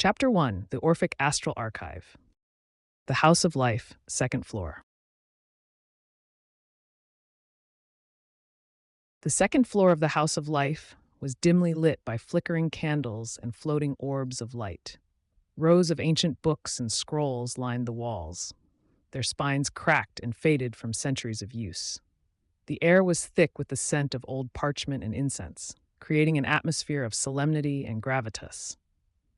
Chapter 1, The Orphic Astral Archive. The House of Life, second floor. The second floor of the House of Life was dimly lit by flickering candles and floating orbs of light. Rows of ancient books and scrolls lined the walls, their spines cracked and faded from centuries of use. The air was thick with the scent of old parchment and incense, creating an atmosphere of solemnity and gravitas.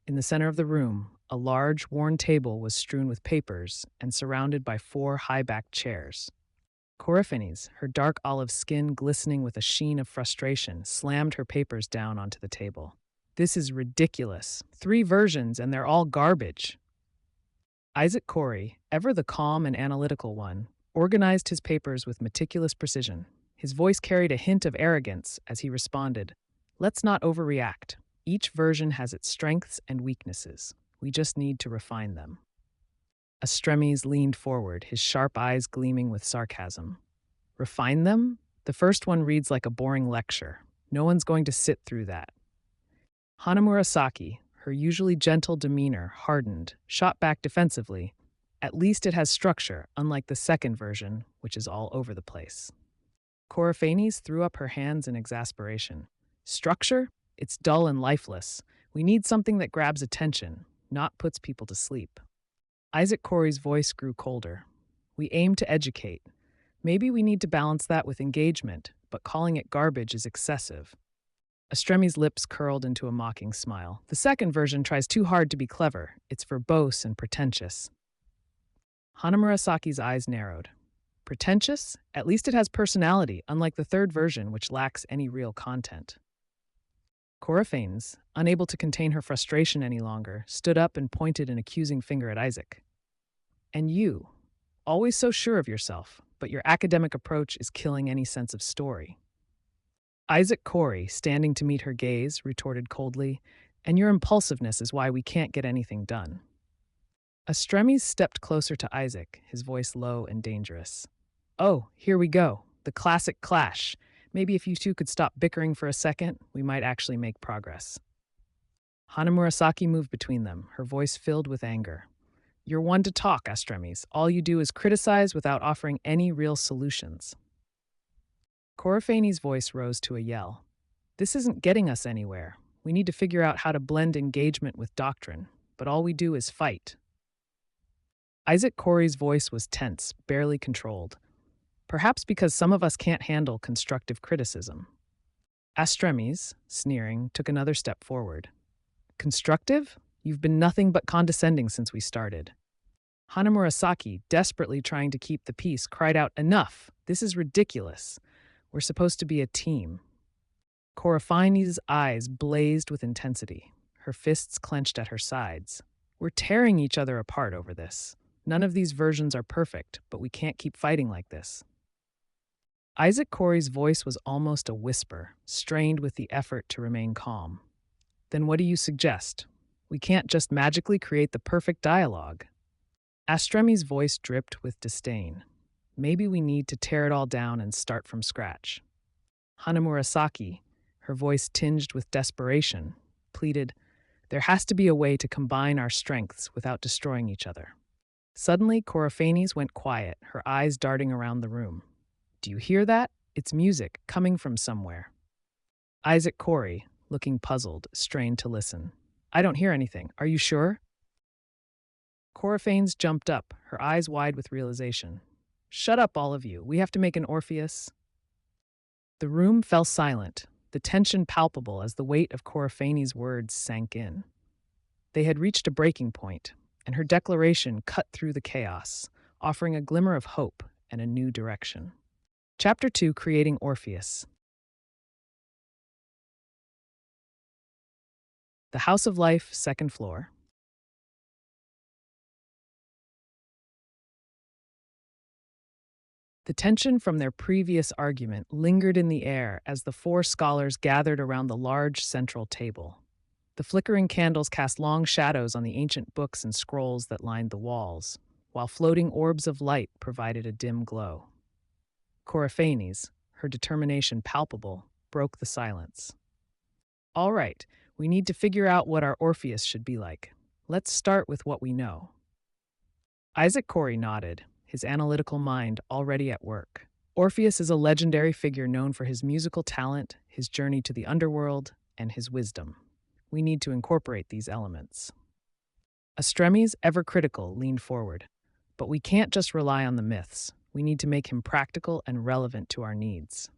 In the center of the room, a large, worn table was strewn with papers and surrounded by 4 high-backed chairs. Orpheus, her dark olive skin glistening with a sheen of frustration, slammed her papers down onto the table. "This is ridiculous. 3 versions, and they're all garbage." Isaac Corey, ever the calm and analytical one, organized his papers with meticulous precision. His voice carried a hint of arrogance as he responded, "Let's not overreact. Each version has its strengths and weaknesses. We just need to refine them." Astremes leaned forward, his sharp eyes gleaming with sarcasm. "Refine them? The first one reads like a boring lecture. No one's going to sit through that." Hanamurasaki, her usually gentle demeanor hardened, shot back defensively. "At least it has structure, unlike the second version, which is all over the place." Orpheus threw up her hands in exasperation. "Structure? It's dull and lifeless. We need something that grabs attention, not puts people to sleep." Isaac Corey's voice grew colder. "We aim to educate. Maybe we need to balance that with engagement, but calling it garbage is excessive." Astremes' lips curled into a mocking smile. "The second version tries too hard to be clever. It's verbose and pretentious." Hanamurasaki's eyes narrowed. "Pretentious? At least it has personality, unlike the third version, which lacks any real content." Orpheus, unable to contain her frustration any longer, stood up and pointed an accusing finger at Isaac. "And you, always so sure of yourself, but your academic approach is killing any sense of story." Isaac Corey, standing to meet her gaze, retorted coldly, "And your impulsiveness is why we can't get anything done." Astremes stepped closer to Isaac, his voice low and dangerous. "Oh, here we go. The classic clash. Maybe if you two could stop bickering for a second, we might actually make progress." Hanamurasaki moved between them, her voice filled with anger. "You're one to talk, Astremes. All you do is criticize without offering any real solutions." Orpheus' voice rose to a yell. "This isn't getting us anywhere. We need to figure out how to blend engagement with doctrine, but all we do is fight." Isaac Corey's voice was tense, barely controlled. "Perhaps because some of us can't handle constructive criticism." Astremes, sneering, took another step forward. "Constructive? You've been nothing but condescending since we started." Hanamurasaki, desperately trying to keep the peace, cried out, "Enough! This is ridiculous. We're supposed to be a team." Orpheus' eyes blazed with intensity, her fists clenched at her sides. "We're tearing each other apart over this. None of these versions are perfect, but we can't keep fighting like this." Isaac Corey's voice was almost a whisper, strained with the effort to remain calm. "Then what do you suggest? We can't just magically create the perfect dialogue." Astremes' voice dripped with disdain. "Maybe we need to tear it all down and start from scratch." Hanamurasaki, her voice tinged with desperation, pleaded, "There has to be a way to combine our strengths without destroying each other." Suddenly, Orpheus went quiet, her eyes darting around the room. "Do you hear that? It's music, coming from somewhere." Isaac Corey, looking puzzled, strained to listen. "I don't hear anything. Are you sure?" Orpheus jumped up, her eyes wide with realization. "Shut up, all of you. We have to make an Orpheus." The room fell silent, the tension palpable as the weight of Orpheus' words sank in. They had reached a breaking point, and her declaration cut through the chaos, offering a glimmer of hope and a new direction. Chapter 2, Creating Orpheus. The House of Life, second floor. The tension from their previous argument lingered in the air as the 4 scholars gathered around the large central table. The flickering candles cast long shadows on the ancient books and scrolls that lined the walls, while floating orbs of light provided a dim glow. Orpheus, her determination palpable, broke the silence. "All right, we need to figure out what our Orpheus should be like. Let's start with what we know. Isaac Corey nodded, his analytical mind already at work. Orpheus is a legendary figure known for his musical talent, his journey to the underworld, and his wisdom. We need to incorporate these elements. Astremes, ever critical, leaned forward. But we can't just rely on the myths. We need to make him practical and relevant to our needs.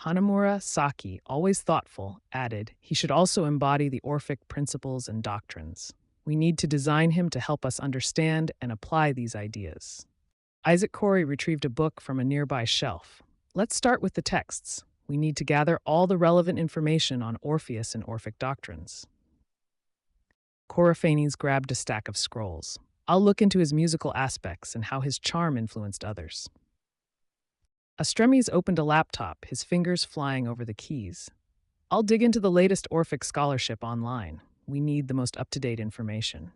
Hanamura Saki, always thoughtful, added he should also embody the Orphic principles and doctrines. We need to design him to help us understand and apply these ideas. Isaac Corey retrieved a book from a nearby shelf. Let's start with the texts. We need to gather all the relevant information on Orpheus and Orphic doctrines. Coryphanes grabbed a stack of scrolls. I'll look into his musical aspects and how his charm influenced others. Astremes opened a laptop, his fingers flying over the keys. I'll dig into the latest Orphic scholarship online. We need the most up-to-date information.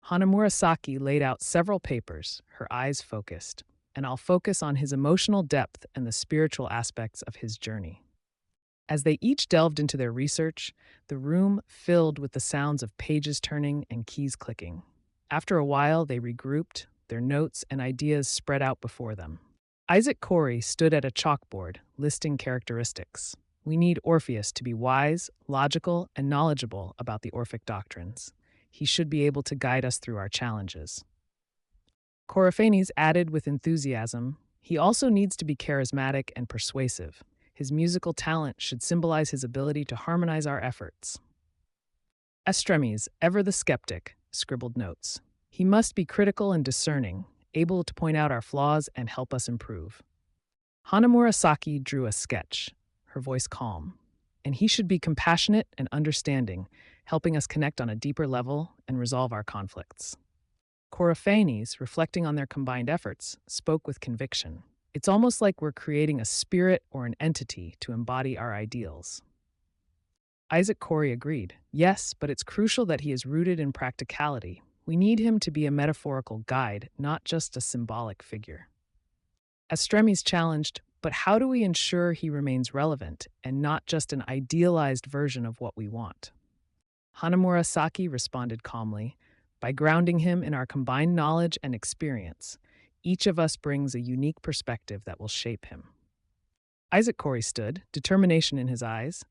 Hanamura Saki laid out several papers, her eyes focused, and I'll focus on his emotional depth and the spiritual aspects of his journey. As they each delved into their research, the room filled with the sounds of pages turning and keys clicking. After a while, they regrouped, their notes and ideas spread out before them. Isaac Corey stood at a chalkboard, listing characteristics. We need Orpheus to be wise, logical, and knowledgeable about the Orphic doctrines. He should be able to guide us through our challenges. Coryphanes added with enthusiasm, he also needs to be charismatic and persuasive. His musical talent should symbolize his ability to harmonize our efforts. Astremes, ever the skeptic, scribbled notes. He must be critical and discerning, able to point out our flaws and help us improve. Hanamura Saki drew a sketch, her voice calm. And he should be compassionate and understanding, helping us connect on a deeper level and resolve our conflicts. Coryphanes, reflecting on their combined efforts, spoke with conviction. It's almost like we're creating a spirit or an entity to embody our ideals. Isaac Corey agreed. Yes, but it's crucial that he is rooted in practicality. We need him to be a metaphorical guide, not just a symbolic figure. Astremes challenged, but how do we ensure he remains relevant and not just an idealized version of what we want? Hanamura Saki responded calmly, by grounding him in our combined knowledge and experience. Each of us brings a unique perspective that will shape him. Isaac Corey stood, determination in his eyes.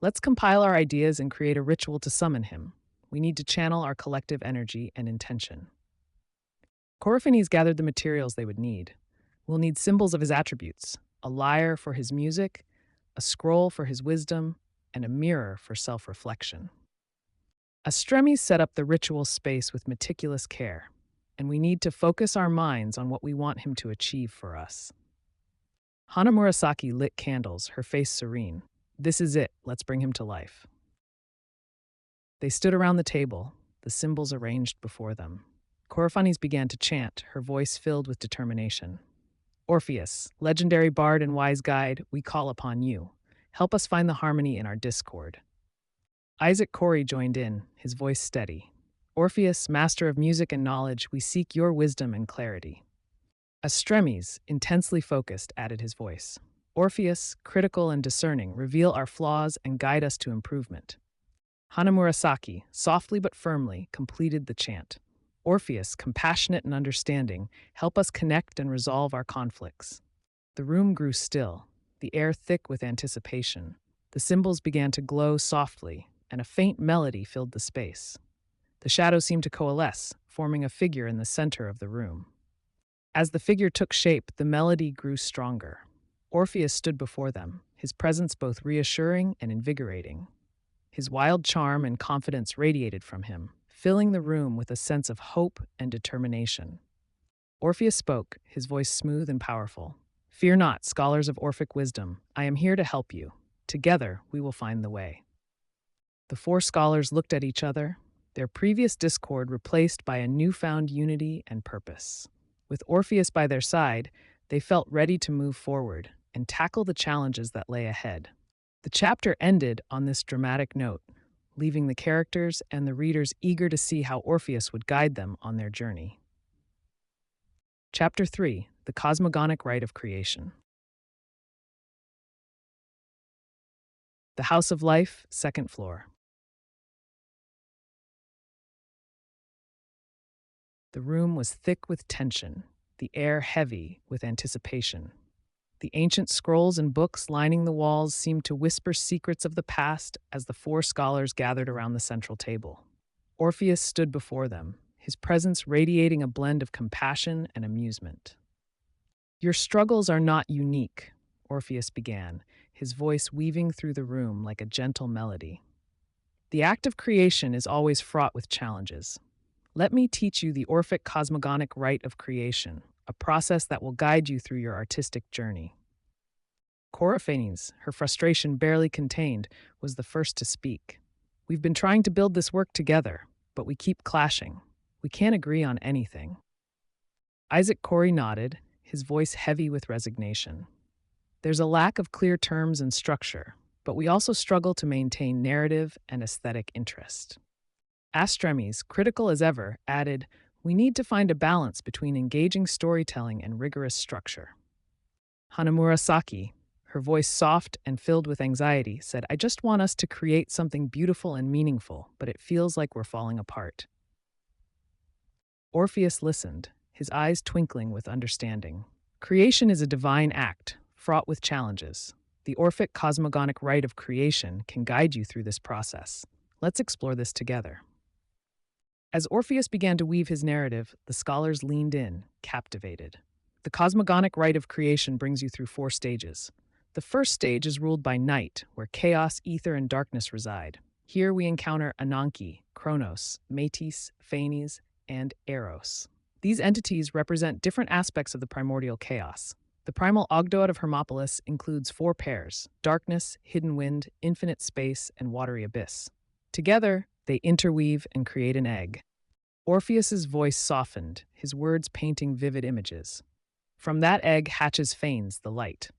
Let's compile our ideas and create a ritual to summon him. We need to channel our collective energy and intention. Coryphanes gathered the materials they would need. We'll need symbols of his attributes, a lyre for his music, a scroll for his wisdom, and a mirror for self-reflection. Astremes set up the ritual space with meticulous care, and we need to focus our minds on what we want him to achieve for us. Hanamura Saki lit candles, her face serene. This is it, let's bring him to life. They stood around the table, the symbols arranged before them. Coryphanes began to chant, her voice filled with determination. Orpheus, legendary bard and wise guide, we call upon you. Help us find the harmony in our discord. Isaac Corey joined in, his voice steady. Orpheus, master of music and knowledge, we seek your wisdom and clarity. Astremes, intensely focused, added his voice. Orpheus, critical and discerning, reveal our flaws and guide us to improvement. Hanamura Saki, softly but firmly, completed the chant. Orpheus, compassionate and understanding, help us connect and resolve our conflicts. The room grew still, the air thick with anticipation. The symbols began to glow softly, and a faint melody filled the space. The shadows seemed to coalesce, forming a figure in the center of the room. As the figure took shape, the melody grew stronger. Orpheus stood before them, his presence both reassuring and invigorating. His wild charm and confidence radiated from him, filling the room with a sense of hope and determination. Orpheus spoke, his voice smooth and powerful. Fear not, scholars of Orphic wisdom, I am here to help you. Together, we will find the way. The four scholars looked at each other, their previous discord replaced by a newfound unity and purpose. With Orpheus by their side, they felt ready to move forward and tackle the challenges that lay ahead. The chapter ended on this dramatic note, leaving the characters and the readers eager to see how Orpheus would guide them on their journey. Chapter 3: The Cosmogonic Rite of Creation. The House of Life, second floor. The room was thick with tension, the air heavy with anticipation. The ancient scrolls and books lining the walls seemed to whisper secrets of the past as the four scholars gathered around the central table. Orpheus stood before them, his presence radiating a blend of compassion and amusement. "Your struggles are not unique," Orpheus began, his voice weaving through the room like a gentle melody. "The act of creation is always fraught with challenges. Let me teach you the Orphic cosmogonic rite of creation, a process that will guide you through your artistic journey." Coryphanes, her frustration barely contained, was the first to speak. "We've been trying to build this work together, but we keep clashing. We can't agree on anything." Isaac Corey nodded, his voice heavy with resignation. "There's a lack of clear terms and structure, but we also struggle to maintain narrative and aesthetic interest." Astremes, critical as ever, added, "We need to find a balance between engaging storytelling and rigorous structure." Hanamura Saki, her voice soft and filled with anxiety, said, "I just want us to create something beautiful and meaningful, but it feels like we're falling apart." Orpheus listened, his eyes twinkling with understanding. "Creation is a divine act, fraught with challenges. The Orphic cosmogonic rite of creation can guide you through this process. Let's explore this together." As Orpheus began to weave his narrative, the scholars leaned in, captivated. The cosmogonic rite of creation brings you through 4 stages. The first stage is ruled by night, where chaos, ether, and darkness reside. Here we encounter Ananke, Kronos, Metis, Phanes, and Eros. These entities represent different aspects of the primordial chaos. The primal Ogdoad of Hermopolis includes 4 pairs: darkness, hidden wind, infinite space, and watery abyss. Together, they interweave and create an egg. Orpheus's voice softened, his words painting vivid images. From that egg hatches Phanes, the light.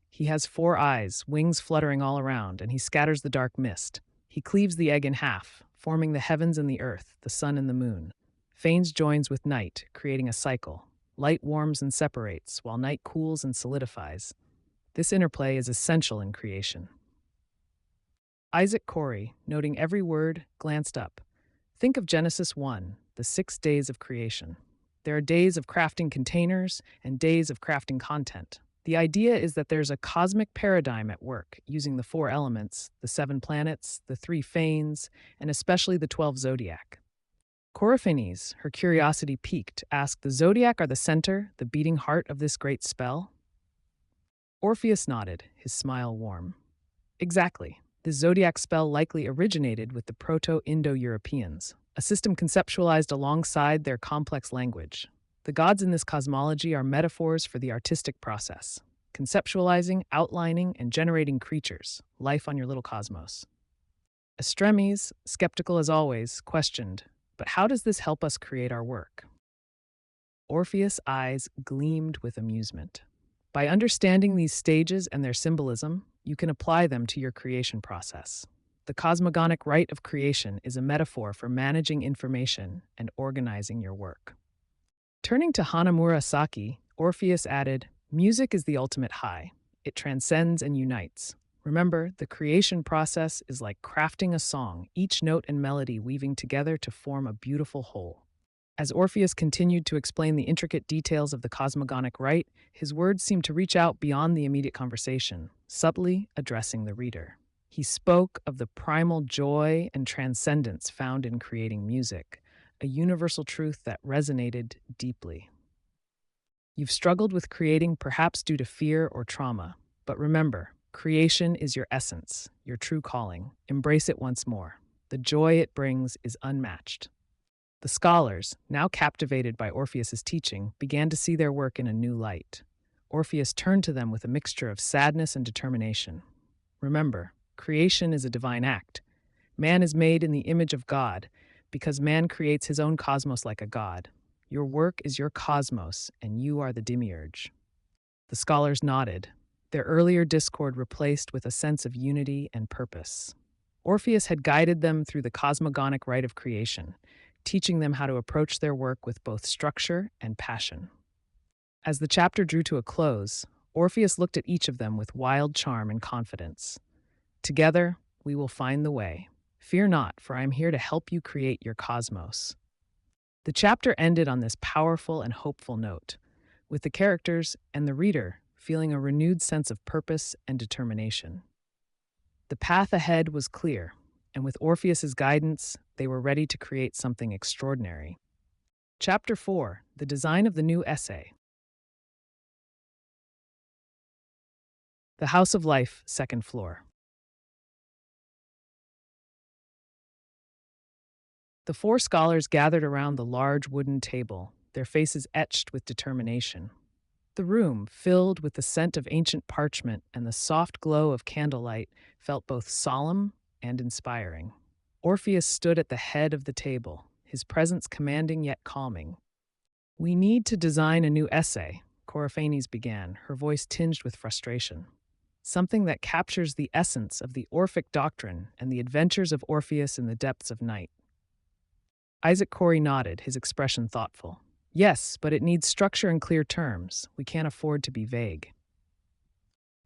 He has 4 eyes, wings fluttering all around, and he scatters the dark mist. He cleaves the egg in half, forming the heavens and the earth, the sun and the moon. Phanes joins with night, creating a cycle. Light warms and separates, while night cools and solidifies. This interplay is essential in creation. Isaac Corey, noting every word, glanced up. "Think of Genesis 1, the 6 days of creation. There are days of crafting containers and days of crafting content. The idea is that there's a cosmic paradigm at work, using the 4 elements, the 7 planets, the 3 Phanes, and especially the 12 zodiac." Coryphanes, her curiosity piqued, asked, "The zodiac are the center, the beating heart of this great spell?" Orpheus nodded, his smile warm. "Exactly. This zodiac spell likely originated with the Proto-Indo-Europeans, a system conceptualized alongside their complex language. The gods in this cosmology are metaphors for the artistic process, conceptualizing, outlining, and generating creatures, life on your little cosmos." Astremes, skeptical as always, questioned, "But how does this help us create our work?" Orpheus' eyes gleamed with amusement. "By understanding these stages and their symbolism, you can apply them to your creation process. The cosmogonic rite of creation is a metaphor for managing information and organizing your work." Turning to Hanamura Saki, Orpheus added, "Music is the ultimate high. It transcends and unites. Remember, the creation process is like crafting a song, each note and melody weaving together to form a beautiful whole." As Orpheus continued to explain the intricate details of the cosmogonic rite, his words seemed to reach out beyond the immediate conversation, subtly addressing the reader. He spoke of the primal joy and transcendence found in creating music, a universal truth that resonated deeply. "You've struggled with creating, perhaps due to fear or trauma, but remember, creation is your essence, your true calling. Embrace it once more. The joy it brings is unmatched." The scholars, now captivated by Orpheus's teaching, began to see their work in a new light. Orpheus turned to them with a mixture of sadness and determination. "Remember, creation is a divine act. Man is made in the image of God, because man creates his own cosmos like a god. Your work is your cosmos, and you are the demiurge." The scholars nodded, their earlier discord replaced with a sense of unity and purpose. Orpheus had guided them through the cosmogonic rite of creation, teaching them how to approach their work with both structure and passion. As the chapter drew to a close, Orpheus looked at each of them with wild charm and confidence. "Together, we will find the way. Fear not, for I am here to help you create your cosmos." The chapter ended on this powerful and hopeful note, with the characters and the reader feeling a renewed sense of purpose and determination. The path ahead was clear, and with Orpheus's guidance, they were ready to create something extraordinary. Chapter 4: The Design of the New Essay. The House of Life, second floor. The four scholars gathered around the large wooden table, their faces etched with determination. The room, filled with the scent of ancient parchment and the soft glow of candlelight, felt both solemn and inspiring. Orpheus stood at the head of the table, his presence commanding yet calming. "We need to design a new essay," Coryphanes began, her voice tinged with frustration. "Something that captures the essence of the Orphic doctrine and the adventures of Orpheus in the depths of night." Isaac Corey nodded, his expression thoughtful. "Yes, but it needs structure and clear terms. We can't afford to be vague."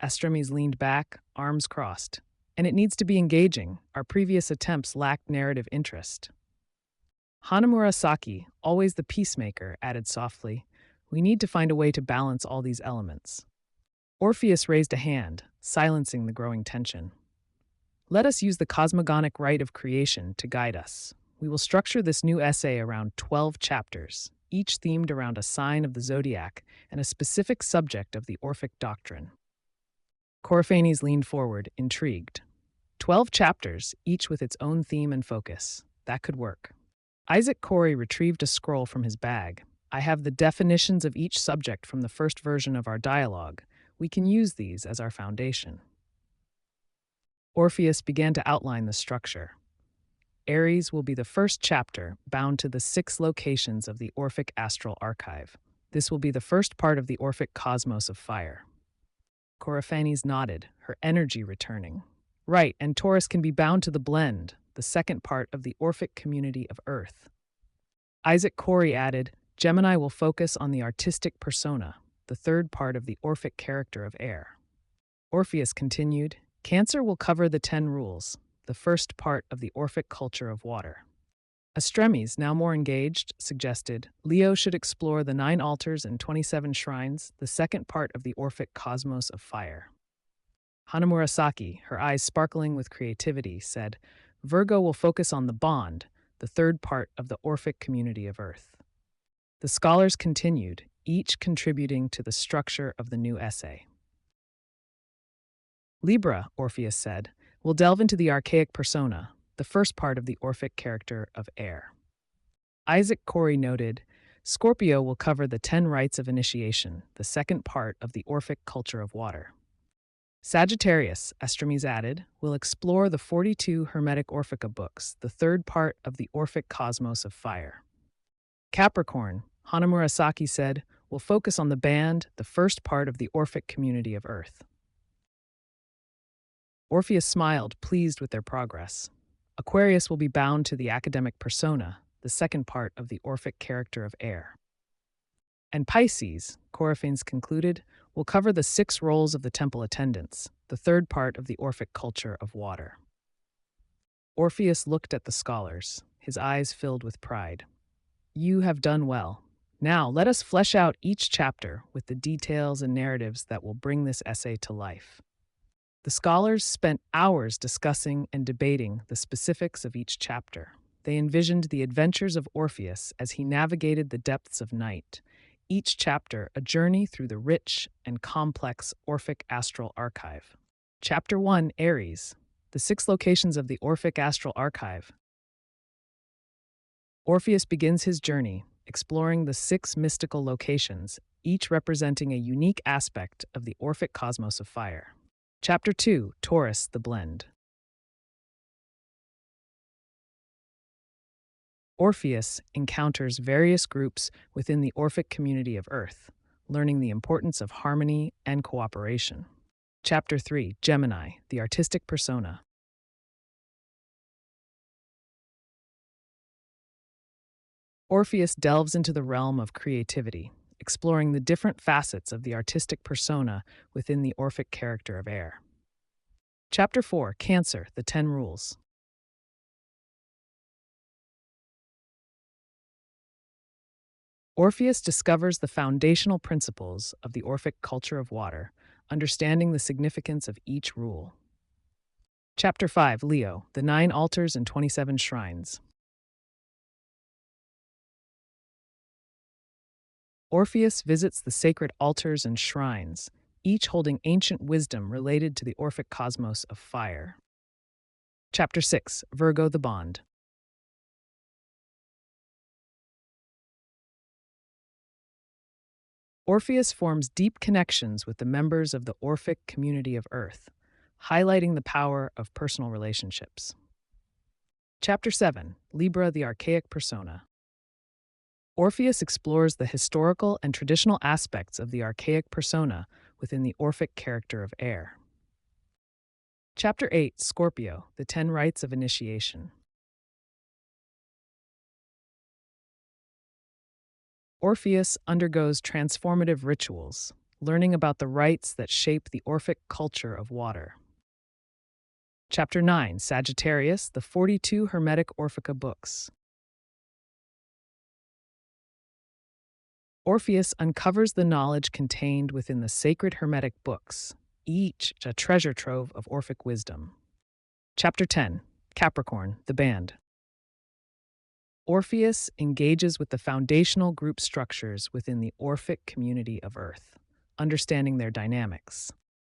Astremes leaned back, arms crossed. "And it needs to be engaging. Our previous attempts lacked narrative interest." Hanamura Saki, always the peacemaker, added softly, "We need to find a way to balance all these elements." Orpheus raised a hand, silencing the growing tension. "Let us use the cosmogonic rite of creation to guide us. We will structure this new essay around 12 chapters, each themed around a sign of the zodiac and a specific subject of the Orphic doctrine." Coryphanes leaned forward, intrigued. 12 chapters, each with its own theme and focus. That could work. Isaac Corey retrieved a scroll from his bag. "I have the definitions of each subject from the first version of our dialogue. We can use these as our foundation." Orpheus began to outline the structure. Aries will be the first chapter, bound to the 6 locations of the Orphic Astral Archive. This will be the first part of the Orphic Cosmos of Fire. Coryphanes nodded, her energy returning. "Right, and Taurus can be bound to the Blend, the second part of the Orphic Community of Earth." Isaac Corey added, "Gemini will focus on the artistic persona, the third part of the Orphic character of Air." Orpheus continued, "Cancer will cover the 10 rules, the first part of the Orphic culture of water." Astremes, now more engaged, suggested, "Leo should explore the 9 altars and 27 shrines, the second part of the Orphic cosmos of fire." Hanamura Saki, her eyes sparkling with creativity, said, "Virgo will focus on the bond, the third part of the Orphic community of Earth." The scholars continued, each contributing to the structure of the new essay. "Libra," Orpheus said, "will delve into the archaic persona, the first part of the Orphic character of Air." Isaac Corey noted, "Scorpio will cover the 10 rites of initiation, the second part of the Orphic culture of water." Sagittarius, Astremes added, will explore the 42 Hermetic Orphica books, the third part of the Orphic cosmos of fire. Capricorn, Hanamura Saki said, will focus on the band, the first part of the Orphic community of Earth. Orpheus smiled, pleased with their progress. Aquarius will be bound to the academic persona, the second part of the Orphic character of Air. And Pisces, Coryphanes concluded, will cover the 6 roles of the temple attendants, the third part of the Orphic culture of water. Orpheus looked at the scholars, his eyes filled with pride. "You have done well. Now let us flesh out each chapter with the details and narratives that will bring this essay to life." The scholars spent hours discussing and debating the specifics of each chapter. They envisioned the adventures of Orpheus as he navigated the depths of night, each chapter a journey through the rich and complex Orphic Astral Archive. Chapter 1, Aries, the 6 locations of the Orphic Astral Archive. Orpheus begins his journey, exploring the 6 mystical locations, each representing a unique aspect of the Orphic cosmos of fire. Chapter 2, Taurus, the Blend. Orpheus encounters various groups within the Orphic community of Earth, learning the importance of harmony and cooperation. Chapter 3, Gemini, the artistic persona. Orpheus delves into the realm of creativity, exploring the different facets of the artistic persona within the Orphic character of Air. Chapter 4, Cancer, the 10 rules. Orpheus discovers the foundational principles of the Orphic culture of water, understanding the significance of each rule. Chapter 5, Leo, the 9 altars and 27 shrines. Orpheus visits the sacred altars and shrines, each holding ancient wisdom related to the Orphic cosmos of fire. Chapter 6, Virgo the Bond. Orpheus forms deep connections with the members of the Orphic community of Earth, highlighting the power of personal relationships. Chapter 7, Libra the Archaic Persona. Orpheus explores the historical and traditional aspects of the archaic persona within the Orphic character of air. Chapter 8, Scorpio, the 10 Rites of Initiation. Orpheus undergoes transformative rituals, learning about the rites that shape the Orphic culture of water. Chapter 9, Sagittarius, the 42 Hermetic Orphica books. Orpheus uncovers the knowledge contained within the sacred Hermetic books, each a treasure trove of Orphic wisdom. Chapter 10, Capricorn, the Band. Orpheus engages with the foundational group structures within the Orphic community of Earth, understanding their dynamics.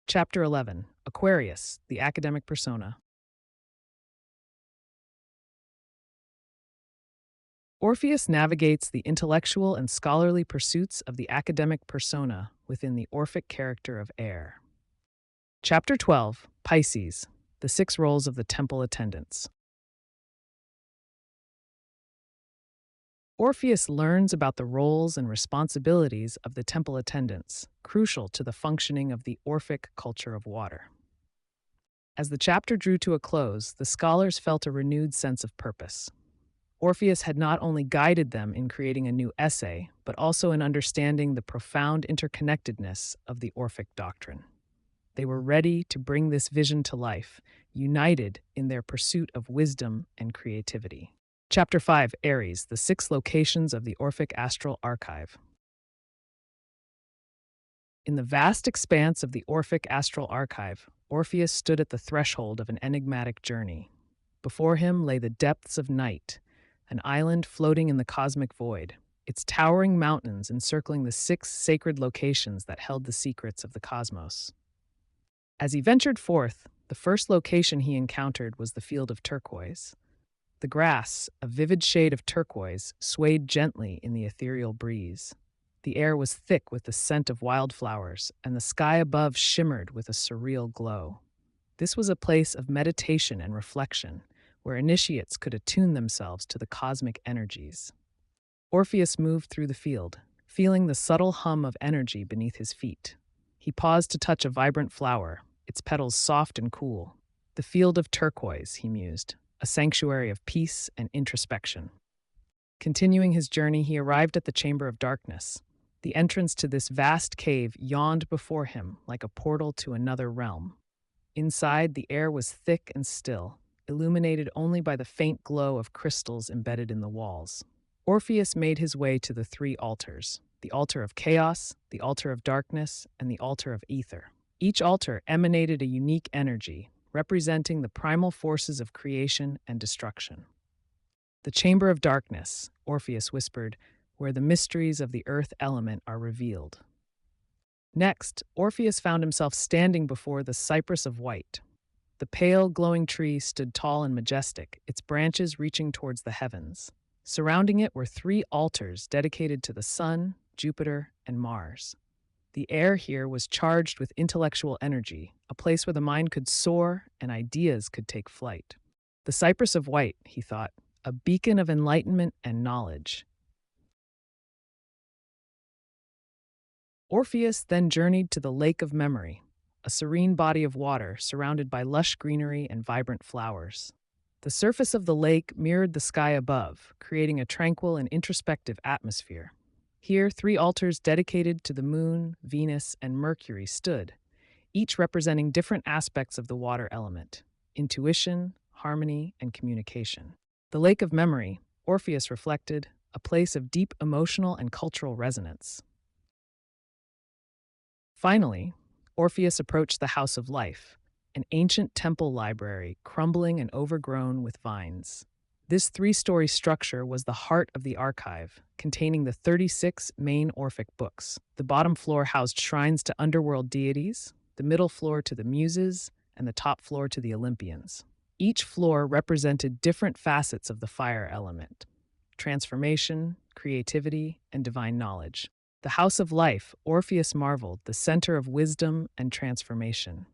Chapter 11, Aquarius, the Academic Persona. Orpheus navigates the intellectual and scholarly pursuits of the academic persona within the Orphic character of air. Chapter 12, Pisces, the 6 roles of the temple attendants. Orpheus learns about the roles and responsibilities of the temple attendants, crucial to the functioning of the Orphic culture of water. As the chapter drew to a close, the scholars felt a renewed sense of purpose. Orpheus had not only guided them in creating a new essay, but also in understanding the profound interconnectedness of the Orphic doctrine. They were ready to bring this vision to life, united in their pursuit of wisdom and creativity. Chapter 5, Aries, the 6 locations of the Orphic Astral Archive. In the vast expanse of the Orphic Astral Archive, Orpheus stood at the threshold of an enigmatic journey. Before him lay the depths of night, an island floating in the cosmic void, its towering mountains encircling the 6 sacred locations that held the secrets of the cosmos. As he ventured forth, the first location he encountered was the field of turquoise. The grass, a vivid shade of turquoise, swayed gently in the ethereal breeze. The air was thick with the scent of wildflowers, and the sky above shimmered with a surreal glow. This was a place of meditation and reflection, where initiates could attune themselves to the cosmic energies. Orpheus moved through the field, feeling the subtle hum of energy beneath his feet. He paused to touch a vibrant flower, its petals soft and cool. The field of turquoise, he mused, a sanctuary of peace and introspection. Continuing his journey, he arrived at the Chamber of Darkness. The entrance to this vast cave yawned before him like a portal to another realm. Inside, the air was thick and still, illuminated only by the faint glow of crystals embedded in the walls. Orpheus made his way to the 3 altars, the altar of chaos, the altar of darkness, and the altar of ether. Each altar emanated a unique energy, representing the primal forces of creation and destruction. The Chamber of Darkness, Orpheus whispered, where the mysteries of the earth element are revealed. Next, Orpheus found himself standing before the Cypress of White. The pale, glowing tree stood tall and majestic, its branches reaching towards the heavens. Surrounding it were 3 altars dedicated to the Sun, Jupiter, and Mars. The air here was charged with intellectual energy, a place where the mind could soar and ideas could take flight. The Cypress of White, he thought, a beacon of enlightenment and knowledge. Orpheus then journeyed to the Lake of Memory, a serene body of water surrounded by lush greenery and vibrant flowers. The surface of the lake mirrored the sky above, creating a tranquil and introspective atmosphere. Here, 3 altars dedicated to the Moon, Venus, and Mercury stood, each representing different aspects of the water element: intuition, harmony, and communication. The Lake of Memory, Orpheus reflected, a place of deep emotional and cultural resonance. Finally, Orpheus approached the House of Life, an ancient temple library crumbling and overgrown with vines. This three-story structure was the heart of the archive, containing the 36 main Orphic books. The bottom floor housed shrines to underworld deities, the middle floor to the Muses, and the top floor to the Olympians. Each floor represented different facets of the fire element: transformation, creativity, and divine knowledge. The House of Life, Orpheus marveled, the center of wisdom and transformation.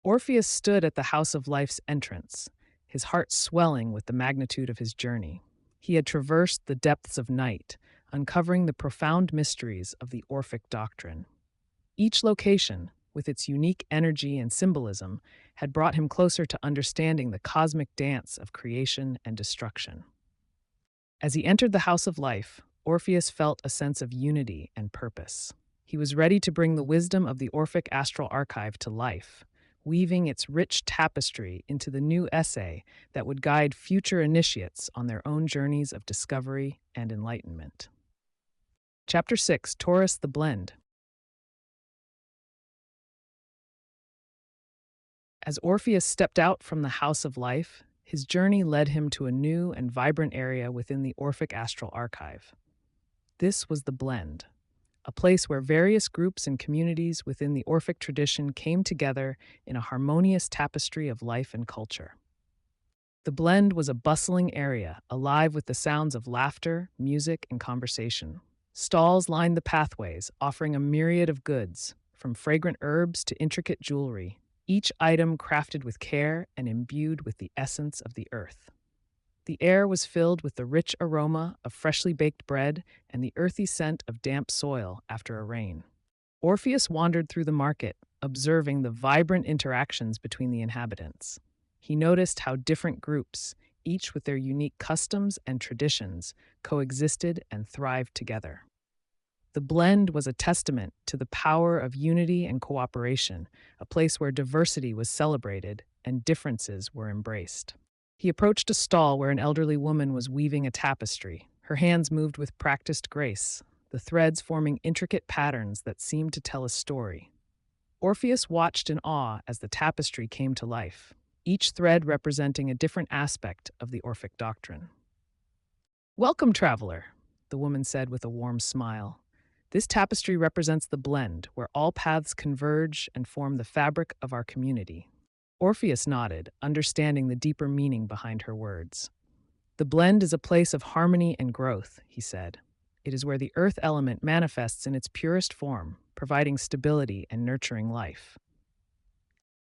Orpheus stood at the House of Life's entrance, his heart swelling with the magnitude of his journey. He had traversed the depths of night, uncovering the profound mysteries of the Orphic doctrine. Each location, with its unique energy and symbolism, had brought him closer to understanding the cosmic dance of creation and destruction. As he entered the House of Life, Orpheus felt a sense of unity and purpose. He was ready to bring the wisdom of the Orphic astral archive to life, weaving its rich tapestry into the new essay that would guide future initiates on their own journeys of discovery and enlightenment. Chapter 6: Taurus the Blend. As Orpheus stepped out from the House of Life, his journey led him to a new and vibrant area within the Orphic astral archive. This was the Blend, a place where various groups and communities within the Orphic tradition came together in a harmonious tapestry of life and culture. The Blend was a bustling area, alive with the sounds of laughter, music, and conversation. Stalls lined the pathways, offering a myriad of goods, from fragrant herbs to intricate jewelry, each item crafted with care and imbued with the essence of the earth. The air was filled with the rich aroma of freshly baked bread and the earthy scent of damp soil after a rain. Orpheus wandered through the market, observing the vibrant interactions between the inhabitants. He noticed how different groups, each with their unique customs and traditions, coexisted and thrived together. The Blend was a testament to the power of unity and cooperation, a place where diversity was celebrated and differences were embraced. He approached a stall where an elderly woman was weaving a tapestry. Her hands moved with practiced grace, the threads forming intricate patterns that seemed to tell a story. Orpheus watched in awe as the tapestry came to life, each thread representing a different aspect of the Orphic doctrine. "Welcome, traveler," the woman said with a warm smile. "This tapestry represents the Blend, where all paths converge and form the fabric of our community." Orpheus nodded, understanding the deeper meaning behind her words. "The Blend is a place of harmony and growth," he said. "It is where the earth element manifests in its purest form, providing stability and nurturing life."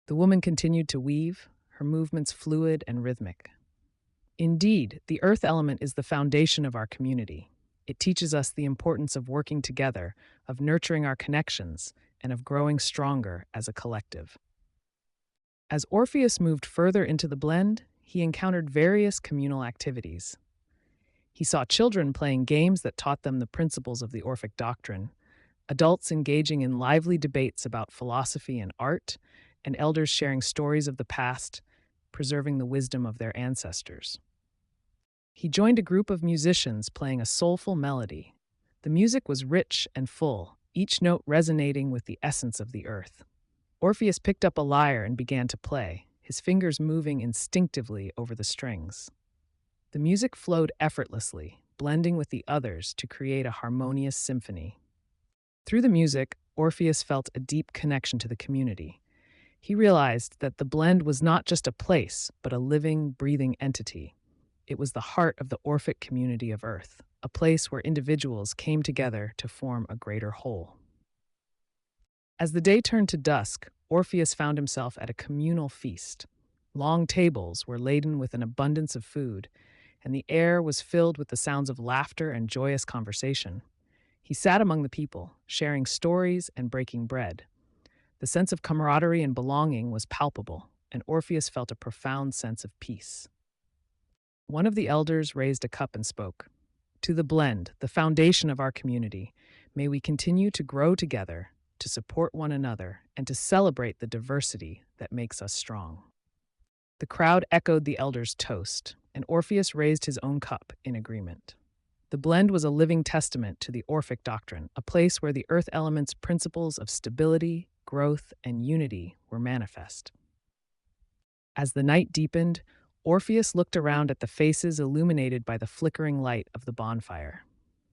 The woman continued to weave, her movements fluid and rhythmic. "Indeed, the earth element is the foundation of our community. It teaches us the importance of working together, of nurturing our connections, and of growing stronger as a collective." As Orpheus moved further into the Blend, he encountered various communal activities. He saw children playing games that taught them the principles of the Orphic doctrine, adults engaging in lively debates about philosophy and art, and elders sharing stories of the past, preserving the wisdom of their ancestors. He joined a group of musicians playing a soulful melody. The music was rich and full, each note resonating with the essence of the earth. Orpheus picked up a lyre and began to play, his fingers moving instinctively over the strings. The music flowed effortlessly, blending with the others to create a harmonious symphony. Through the music, Orpheus felt a deep connection to the community. He realized that the Blend was not just a place, but a living, breathing entity. It was the heart of the Orphic community of Earth, a place where individuals came together to form a greater whole. As the day turned to dusk, Orpheus found himself at a communal feast. Long tables were laden with an abundance of food, and the air was filled with the sounds of laughter and joyous conversation. He sat among the people, sharing stories and breaking bread. The sense of camaraderie and belonging was palpable, and Orpheus felt a profound sense of peace. One of the elders raised a cup and spoke. "To the Blend, the foundation of our community, may we continue to grow together, to support one another, and to celebrate the diversity that makes us strong." The crowd echoed the elder's toast, and Orpheus raised his own cup in agreement. The blend was a living testament to the Orphic doctrine, a place where the earth element's principles of stability, growth, and unity were manifest. As the night deepened, Orpheus looked around at the faces illuminated by the flickering light of the bonfire.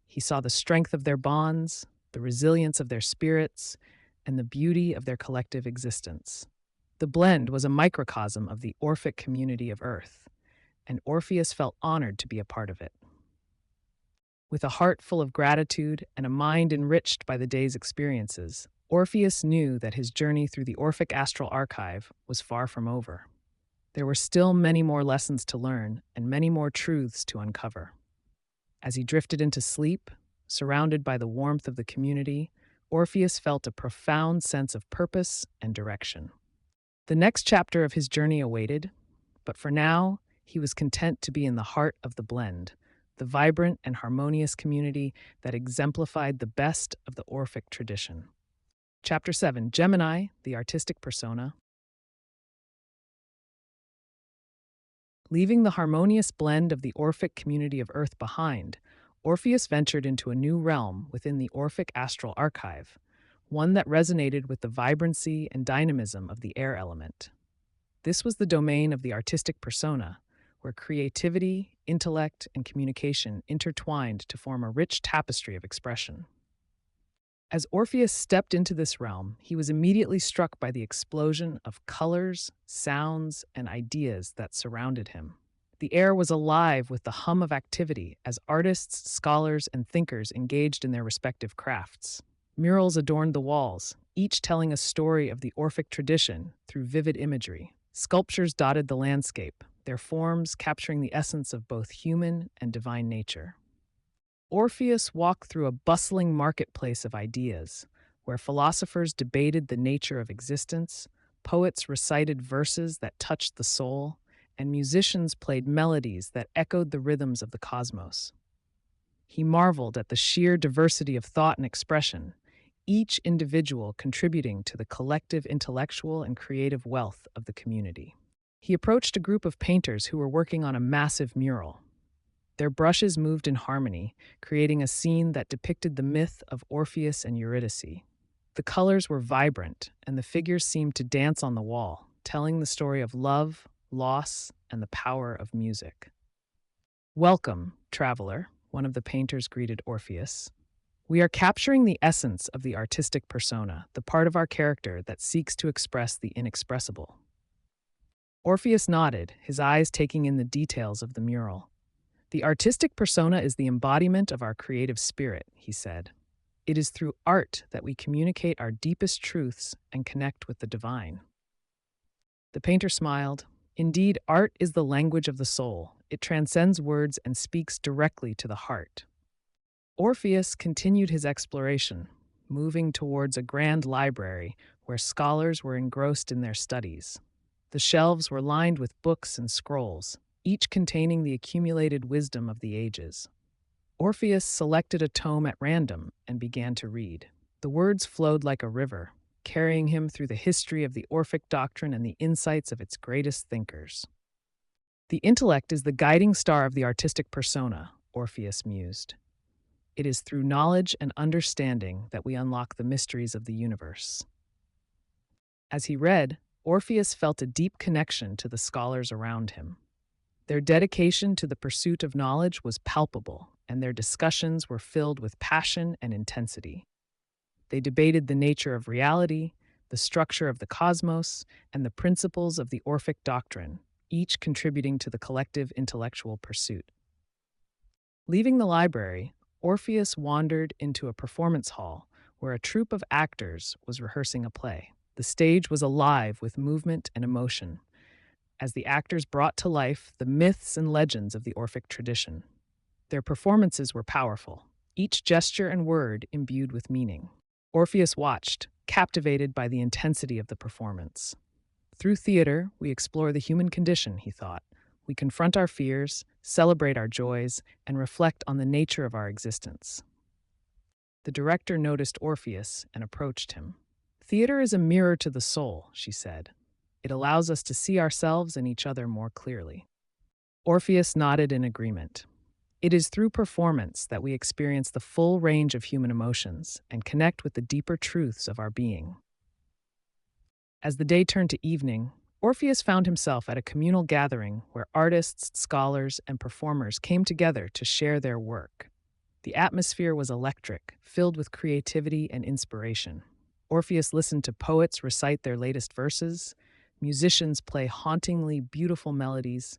He saw the strength of their bonds, the resilience of their spirits, and the beauty of their collective existence. The blend was a microcosm of the Orphic community of Earth, and Orpheus felt honored to be a part of it. With a heart full of gratitude and a mind enriched by the day's experiences, Orpheus knew that his journey through the Orphic astral archive was far from over. There were still many more lessons to learn and many more truths to uncover. As he drifted into sleep, surrounded by the warmth of the community, Orpheus felt a profound sense of purpose and direction. The next chapter of his journey awaited, but for now, he was content to be in the heart of the blend, the vibrant and harmonious community that exemplified the best of the Orphic tradition. Chapter 7, Gemini, the Artistic Persona. Leaving the harmonious blend of the Orphic community of Earth behind, Orpheus ventured into a new realm within the Orphic astral archive, one that resonated with the vibrancy and dynamism of the air element. This was the domain of the artistic persona, where creativity, intellect, and communication intertwined to form a rich tapestry of expression. As Orpheus stepped into this realm, he was immediately struck by the explosion of colors, sounds, and ideas that surrounded him. The air was alive with the hum of activity as artists, scholars, and thinkers engaged in their respective crafts. Murals adorned the walls, each telling a story of the Orphic tradition through vivid imagery. Sculptures dotted the landscape, their forms capturing the essence of both human and divine nature. Orpheus walked through a bustling marketplace of ideas, where philosophers debated the nature of existence, poets recited verses that touched the soul, and musicians played melodies that echoed the rhythms of the cosmos. He marveled at the sheer diversity of thought and expression, each individual contributing to the collective intellectual and creative wealth of the community. He approached a group of painters who were working on a massive mural. Their brushes moved in harmony, creating a scene that depicted the myth of Orpheus and Eurydice. The colors were vibrant, and the figures seemed to dance on the wall, telling the story of love, loss, and the power of music. "Welcome, traveler," one of the painters greeted Orpheus. "We are capturing the essence of the artistic persona, the part of our character that seeks to express the inexpressible." Orpheus nodded, his eyes taking in the details of the mural. "The artistic persona is the embodiment of our creative spirit," he said. "It is through art that we communicate our deepest truths and connect with the divine." The painter smiled. "Indeed, art is the language of the soul. It transcends words and speaks directly to the heart." Orpheus continued his exploration, moving towards a grand library where scholars were engrossed in their studies. The shelves were lined with books and scrolls, each containing the accumulated wisdom of the ages. Orpheus selected a tome at random and began to read. The words flowed like a river, carrying him through the history of the Orphic doctrine and the insights of its greatest thinkers. "The intellect is the guiding star of the artistic persona," Orpheus mused. "It is through knowledge and understanding that we unlock the mysteries of the universe." As he read, Orpheus felt a deep connection to the scholars around him. Their dedication to the pursuit of knowledge was palpable, and their discussions were filled with passion and intensity. They debated the nature of reality, the structure of the cosmos, and the principles of the Orphic doctrine, each contributing to the collective intellectual pursuit. Leaving the library, Orpheus wandered into a performance hall where a troupe of actors was rehearsing a play. The stage was alive with movement and emotion, as the actors brought to life the myths and legends of the Orphic tradition. Their performances were powerful, each gesture and word imbued with meaning. Orpheus watched, captivated by the intensity of the performance. "Through theater, we explore the human condition," he thought. "We confront our fears, celebrate our joys, and reflect on the nature of our existence." The director noticed Orpheus and approached him. "Theater is a mirror to the soul," she said. It allows us to see ourselves and each other more clearly. Orpheus nodded in agreement. It is through performance that we experience the full range of human emotions and connect with the deeper truths of our being. As the day turned to evening, Orpheus found himself at a communal gathering where artists, scholars, and performers came together to share their work. The atmosphere was electric, filled with creativity and inspiration. Orpheus listened to poets recite their latest verses, musicians play hauntingly beautiful melodies,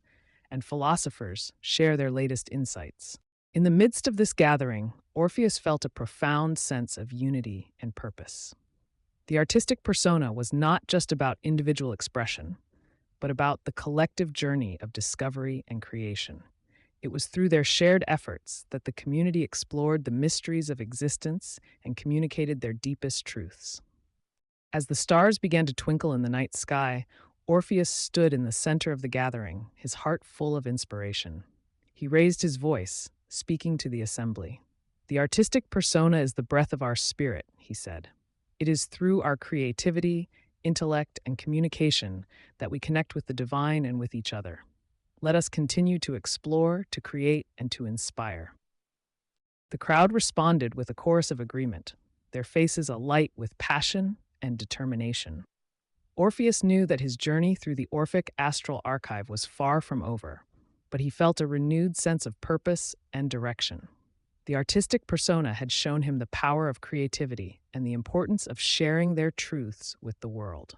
and philosophers share their latest insights. In the midst of this gathering, Orpheus felt a profound sense of unity and purpose. The artistic persona was not just about individual expression, but about the collective journey of discovery and creation. It was through their shared efforts that the community explored the mysteries of existence and communicated their deepest truths. As the stars began to twinkle in the night sky, Orpheus stood in the center of the gathering, his heart full of inspiration. He raised his voice, speaking to the assembly. "The artistic persona is the breath of our spirit," he said. "It is through our creativity, intellect, and communication that we connect with the divine and with each other. Let us continue to explore, to create, and to inspire." The crowd responded with a chorus of agreement, their faces alight with passion and determination. Orpheus knew that his journey through the Orphic astral archive was far from over, but he felt a renewed sense of purpose and direction. The artistic persona had shown him the power of creativity and the importance of sharing their truths with the world.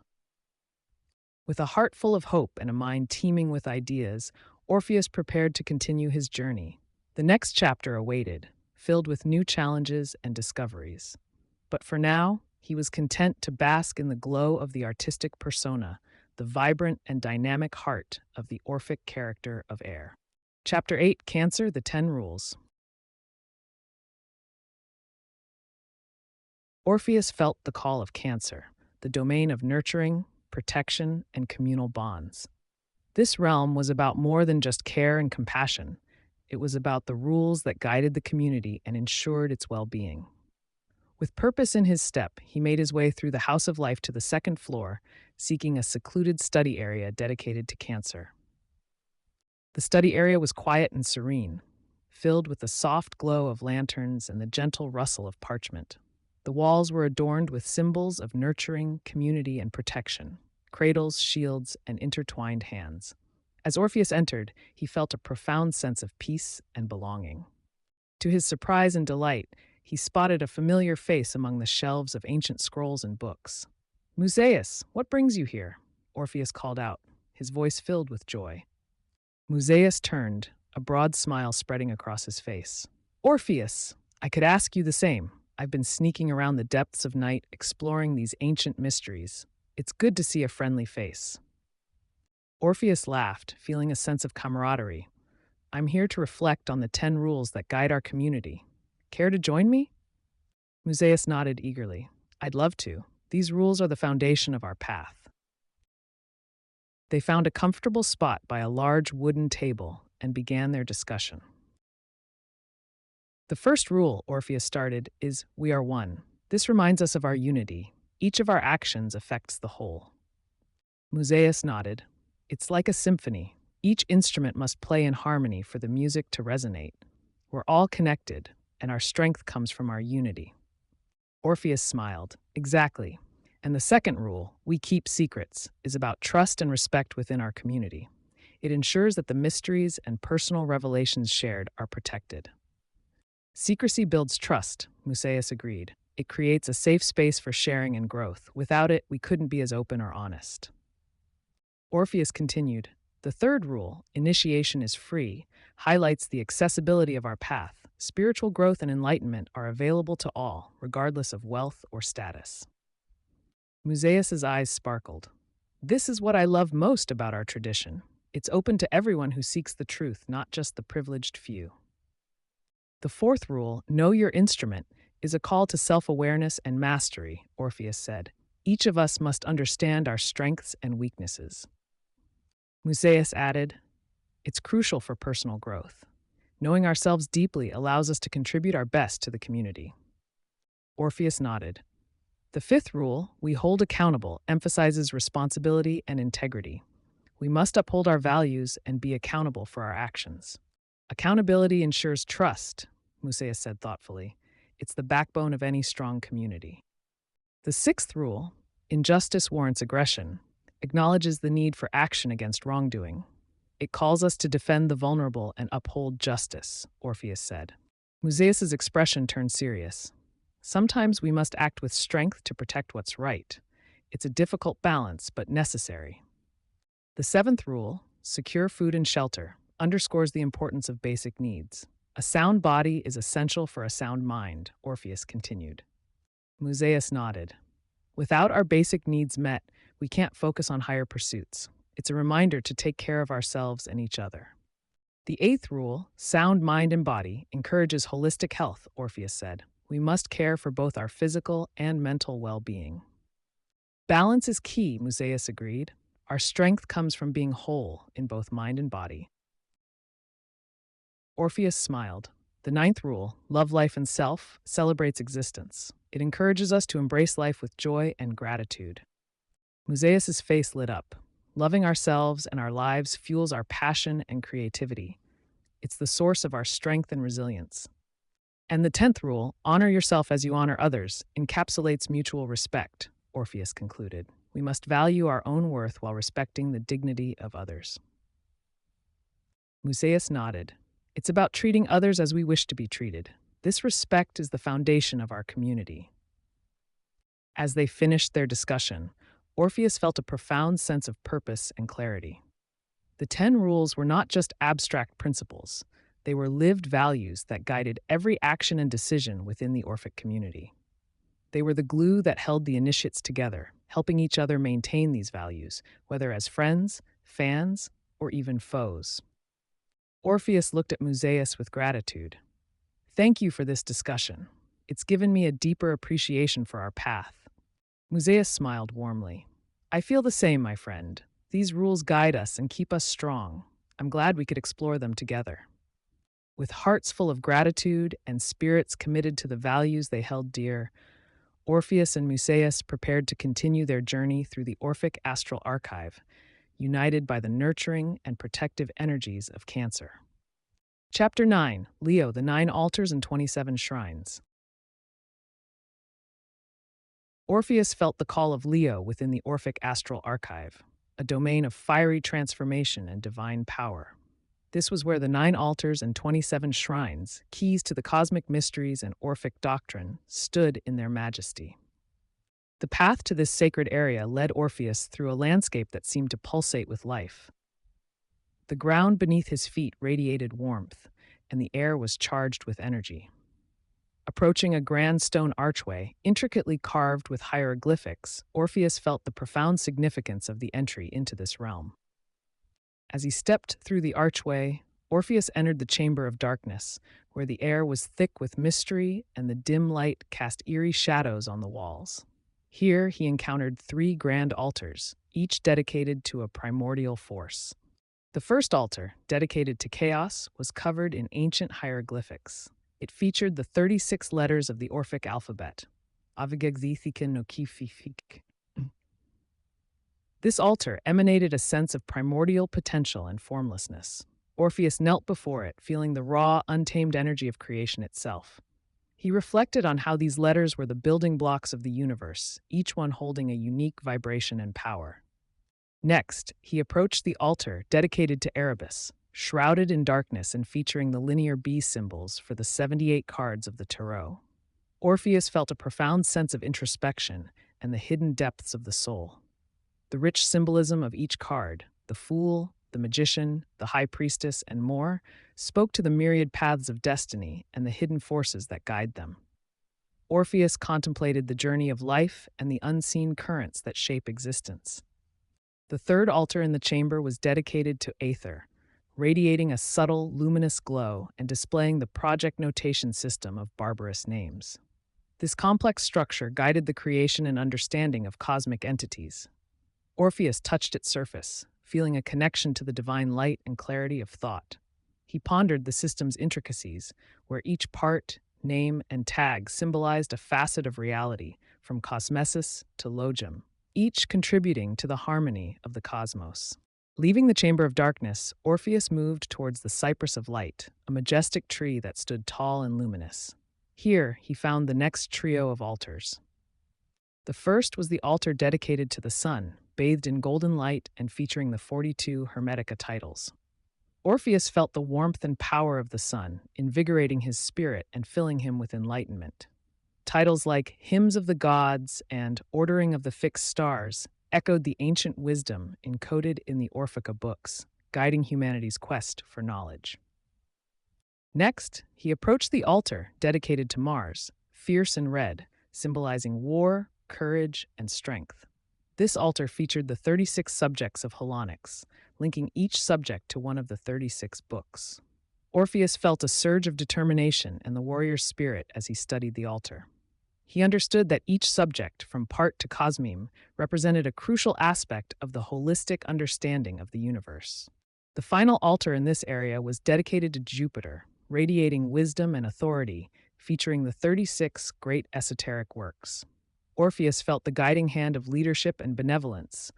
With a heart full of hope and a mind teeming with ideas, Orpheus prepared to continue his journey. The next chapter awaited, filled with new challenges and discoveries. But for now, he was content to bask in the glow of the artistic persona, the vibrant and dynamic heart of the Orphic character of air. Chapter 8, Cancer, the 10 Rules. Orpheus felt the call of Cancer, the domain of nurturing, protection, and communal bonds. This realm was about more than just care and compassion. It was about the rules that guided the community and ensured its well-being. With purpose in his step, he made his way through the House of Life to the second floor, seeking a secluded study area dedicated to Cancer. The study area was quiet and serene, filled with the soft glow of lanterns and the gentle rustle of parchment. The walls were adorned with symbols of nurturing, community, and protection: cradles, shields, and intertwined hands. As Orpheus entered, he felt a profound sense of peace and belonging. To his surprise and delight, he spotted a familiar face among the shelves of ancient scrolls and books. "Musaeus, what brings you here?" Orpheus called out, his voice filled with joy. Musaeus turned, a broad smile spreading across his face. "Orpheus, I could ask you the same. I've been sneaking around the depths of night, exploring these ancient mysteries. It's good to see a friendly face." Orpheus laughed, feeling a sense of camaraderie. "I'm here to reflect on the 10 rules that guide our community. Care to join me?" Musaeus nodded eagerly. "I'd love to. These rules are the foundation of our path." They found a comfortable spot by a large wooden table and began their discussion. "The first rule," Orpheus started, "is we are one. This reminds us of our unity. Each of our actions affects the whole." Musaeus nodded. "It's like a symphony. Each instrument must play in harmony for the music to resonate. We're all connected, and our strength comes from our unity." Orpheus smiled. "Exactly. And the second rule, we keep secrets, is about trust and respect within our community. It ensures that the mysteries and personal revelations shared are protected." "Secrecy builds trust," Musaeus agreed. "It creates a safe space for sharing and growth. Without it, we couldn't be as open or honest." Orpheus continued, "The third rule, initiation is free, highlights the accessibility of our path. Spiritual growth and enlightenment are available to all, regardless of wealth or status." Musaeus's eyes sparkled. "This is what I love most about our tradition. It's open to everyone who seeks the truth, not just the privileged few." "The fourth rule, know your instrument, is a call to self-awareness and mastery," Orpheus said. "Each of us must understand our strengths and weaknesses." Musaeus added, "It's crucial for personal growth. Knowing ourselves deeply allows us to contribute our best to the community." Orpheus nodded. The fifth rule, we hold accountable, emphasizes responsibility and integrity. We must uphold our values and be accountable for our actions. Accountability ensures trust, Musaeus said thoughtfully. It's the backbone of any strong community. The sixth rule, injustice warrants aggression, acknowledges the need for action against wrongdoing. It calls us to defend the vulnerable and uphold justice, Orpheus said. Musaeus's expression turned serious. Sometimes we must act with strength to protect what's right. It's a difficult balance, but necessary. The seventh rule, secure food and shelter, underscores the importance of basic needs. A sound body is essential for a sound mind, Orpheus continued. Musaeus nodded. Without our basic needs met, we can't focus on higher pursuits. It's a reminder to take care of ourselves and each other. The eighth rule, sound mind and body, encourages holistic health, Orpheus said. We must care for both our physical and mental well-being. Balance is key, Musaeus agreed. Our strength comes from being whole in both mind and body. Orpheus smiled. The ninth rule, love life and self, celebrates existence. It encourages us to embrace life with joy and gratitude. Musaeus's face lit up. Loving ourselves and our lives fuels our passion and creativity. It's the source of our strength and resilience. And the 10th rule, honor yourself as you honor others, encapsulates mutual respect, Orpheus concluded. We must value our own worth while respecting the dignity of others. Musaeus nodded. It's about treating others as we wish to be treated. This respect is the foundation of our community. As they finished their discussion, Orpheus felt a profound sense of purpose and clarity. The 10 rules were not just abstract principles. They were lived values that guided every action and decision within the Orphic community. They were the glue that held the initiates together, helping each other maintain these values, whether as friends, fans, or even foes. Orpheus looked at Musaeus with gratitude. Thank you for this discussion. It's given me a deeper appreciation for our path. Musaeus smiled warmly. I feel the same, my friend. These rules guide us and keep us strong. I'm glad we could explore them together. With hearts full of gratitude and spirits committed to the values they held dear, Orpheus and Musaeus prepared to continue their journey through the Orphic Astral Archive, united by the nurturing and protective energies of Cancer. Chapter 9, Leo, the 9 Altars and 27 Shrines. Orpheus felt the call of Leo within the Orphic Astral Archive, a domain of fiery transformation and divine power. This was where the 9 altars and 27 shrines, keys to the cosmic mysteries and Orphic doctrine, stood in their majesty. The path to this sacred area led Orpheus through a landscape that seemed to pulsate with life. The ground beneath his feet radiated warmth, and the air was charged with energy. Approaching a grand stone archway, intricately carved with hieroglyphics, Orpheus felt the profound significance of the entry into this realm. As he stepped through the archway, Orpheus entered the Chamber of Darkness, where the air was thick with mystery and the dim light cast eerie shadows on the walls. Here he encountered 3 grand altars, each dedicated to a primordial force. The first altar, dedicated to chaos, was covered in ancient hieroglyphics. It featured the 36 letters of the Orphic alphabet. This altar emanated a sense of primordial potential and formlessness. Orpheus knelt before it, feeling the raw, untamed energy of creation itself. He reflected on how these letters were the building blocks of the universe, each one holding a unique vibration and power. Next, he approached the altar dedicated to Erebus, shrouded in darkness and featuring the linear B symbols for the 78 cards of the tarot. Orpheus felt a profound sense of introspection and the hidden depths of the soul. The rich symbolism of each card, the Fool, the Magician, the High Priestess, and more, spoke to the myriad paths of destiny and the hidden forces that guide them. Orpheus contemplated the journey of life and the unseen currents that shape existence. The third altar in the chamber was dedicated to Aether, radiating a subtle, luminous glow and displaying the project notation system of barbarous names. This complex structure guided the creation and understanding of cosmic entities. Orpheus touched its surface, feeling a connection to the divine light and clarity of thought. He pondered the system's intricacies, where each part, name, and tag symbolized a facet of reality, from cosmesis to logum, each contributing to the harmony of the cosmos. Leaving the Chamber of Darkness, Orpheus moved towards the Cypress of Light, a majestic tree that stood tall and luminous. Here, he found the next trio of altars. The first was the altar dedicated to the sun, bathed in golden light and featuring the 42 Hermetica titles. Orpheus felt the warmth and power of the sun, invigorating his spirit and filling him with enlightenment. Titles like Hymns of the Gods and Ordering of the Fixed Stars echoed the ancient wisdom encoded in the Orphica books, guiding humanity's quest for knowledge. Next, he approached the altar dedicated to Mars, fierce and red, symbolizing war, courage, and strength. This altar featured the 36 subjects of Holonics, linking each subject to one of the 36 books. Orpheus felt a surge of determination and the warrior's spirit as he studied the altar. He understood that each subject, from part to cosmeme, represented a crucial aspect of the holistic understanding of the universe. The final altar in this area was dedicated to Jupiter, radiating wisdom and authority, featuring the 36 great esoteric works. Orpheus felt the guiding hand of leadership and benevolence,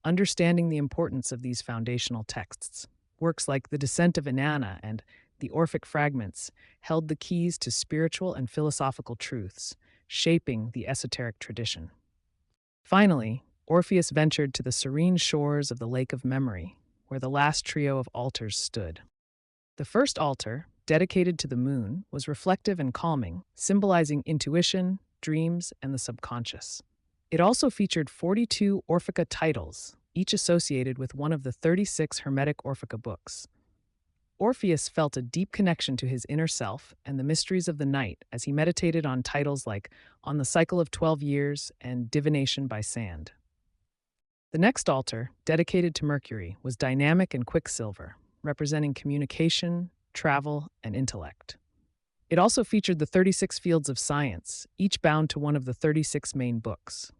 understanding the importance of these foundational texts. Works like The Descent of Inanna and The Orphic Fragments held the keys to spiritual and philosophical truths, shaping the esoteric tradition. Finally, Orpheus ventured to the serene shores of the Lake of Memory, where the last trio of altars stood. The first altar, dedicated to the moon, was reflective and calming, symbolizing intuition, dreams, and the subconscious. It also featured 42 Orphica titles, each associated with one of the 36 Hermetic Orphica books. Orpheus felt a deep connection to his inner self and the mysteries of the night as he meditated on titles like On the Cycle of 12 Years and Divination by Sand. The next altar, dedicated to Mercury, was dynamic and quicksilver, representing communication, travel, and intellect. It also featured the 36 fields of science, each bound to one of the 36 main books.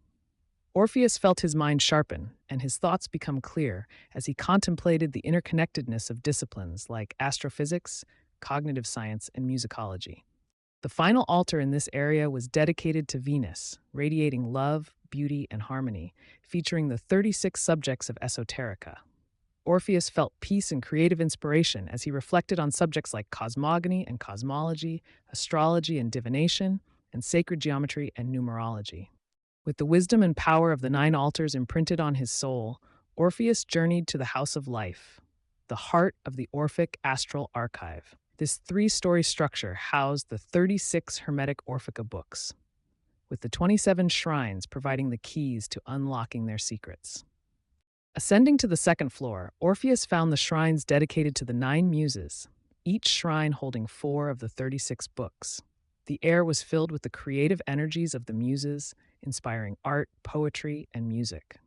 Orpheus felt his mind sharpen and his thoughts become clear as he contemplated the interconnectedness of disciplines like astrophysics, cognitive science, and musicology. The final altar in this area was dedicated to Venus, radiating love, beauty, and harmony, featuring the 36 subjects of esoterica. Orpheus felt peace and creative inspiration as he reflected on subjects like cosmogony and cosmology, astrology and divination, and sacred geometry and numerology. With the wisdom and power of the 9 altars imprinted on his soul, Orpheus journeyed to the House of Life, the heart of the Orphic Astral Archive. This 3-story structure housed the 36 Hermetic Orphica books, with the 27 shrines providing the keys to unlocking their secrets. Ascending to the second floor, Orpheus found the shrines dedicated to the 9 muses, each shrine holding 4 of the 36 books. The air was filled with the creative energies of the muses, inspiring art, poetry, and music.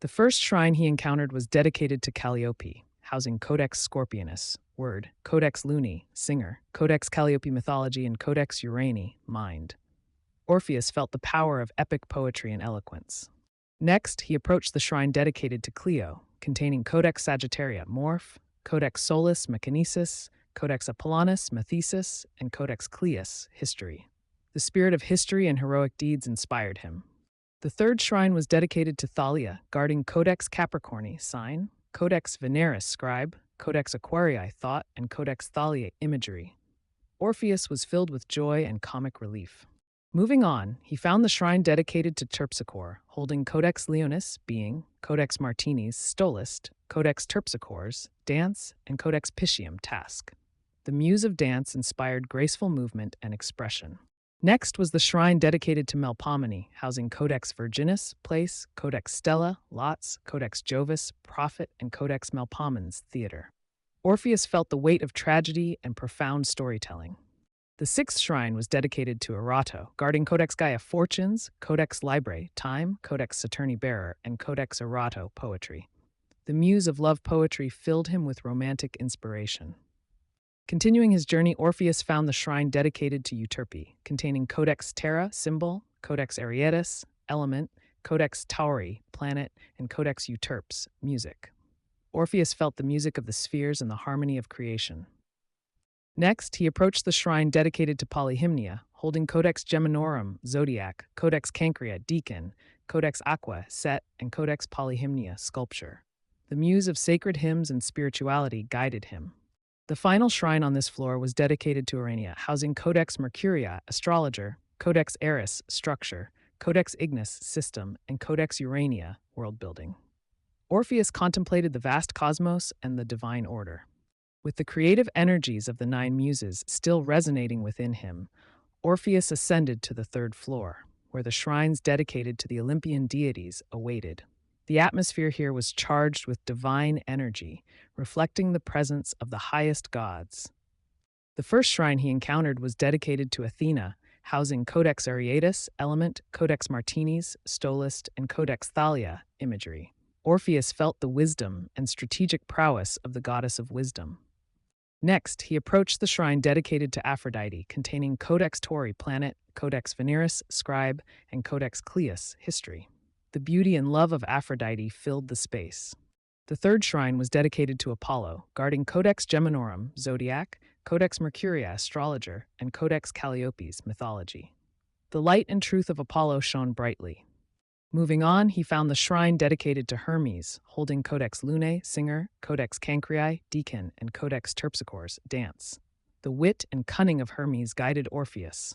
The first shrine he encountered was dedicated to Calliope, housing Codex Scorpionus, word, Codex Luni, singer, Codex Calliope mythology, and Codex Urani, mind. Orpheus felt the power of epic poetry and eloquence. Next, he approached the shrine dedicated to Clio, containing Codex Sagittaria, morph, Codex Solis, mechanesis, Codex Apollonus, mathesis, and Codex Cleus, history. The spirit of history and heroic deeds inspired him. The third shrine was dedicated to Thalia, guarding Codex Capricorni, sign, Codex Veneris, scribe, Codex Aquarii, thought, and Codex Thaliae, imagery. Orpheus was filled with joy and comic relief. Moving on, he found the shrine dedicated to Terpsichore, holding Codex Leonis, being, Codex Martinis, stolist, Codex Terpsichores, dance, and Codex Piscium, task. The muse of dance inspired graceful movement and expression. Next was the shrine dedicated to Melpomene, housing Codex Virginis, place, Codex Stella, lots, Codex Jovis, prophet, and Codex Melpomen's, theater. Orpheus felt the weight of tragedy and profound storytelling. The sixth shrine was dedicated to Erato, guarding Codex Gaia, fortunes, Codex Librae, time, Codex Saturni, bearer, and Codex Erato, poetry. The muse of love poetry filled him with romantic inspiration. Continuing his journey, Orpheus found the shrine dedicated to Euterpe, containing Codex Terra, symbol, Codex Arietis, element, Codex Tauri, planet, and Codex Euterpes, music. Orpheus felt the music of the spheres and the harmony of creation. Next, he approached the shrine dedicated to Polyhymnia, holding Codex Geminorum, Zodiac, Codex Cancria, Deacon, Codex Aqua, Set, and Codex Polyhymnia, Sculpture. The muse of sacred hymns and spirituality guided him. The final shrine on this floor was dedicated to Urania, housing Codex Mercuria, Astrologer, Codex Eris, Structure, Codex Ignis, System, and Codex Urania, World Building. Orpheus contemplated the vast cosmos and the divine order. With the creative energies of the nine muses still resonating within him, Orpheus ascended to the third floor, where the shrines dedicated to the Olympian deities awaited. The atmosphere here was charged with divine energy, reflecting the presence of the highest gods. The first shrine he encountered was dedicated to Athena, housing Codex Areatus, Element, Codex Martinis, Stolist, and Codex Thalia, imagery. Orpheus felt the wisdom and strategic prowess of the goddess of wisdom. Next, he approached the shrine dedicated to Aphrodite, containing Codex Tauri, Planet, Codex Veneris, Scribe, and Codex Cleus, History. The beauty and love of Aphrodite filled the space. The third shrine was dedicated to Apollo, guarding Codex Geminorum, Zodiac, Codex Mercuria, Astrologer, and Codex Calliopes, Mythology. The light and truth of Apollo shone brightly. Moving on, he found the shrine dedicated to Hermes, holding Codex Lunae, Singer, Codex Cancrii, Deacon, and Codex Terpsichores, Dance. The wit and cunning of Hermes guided Orpheus.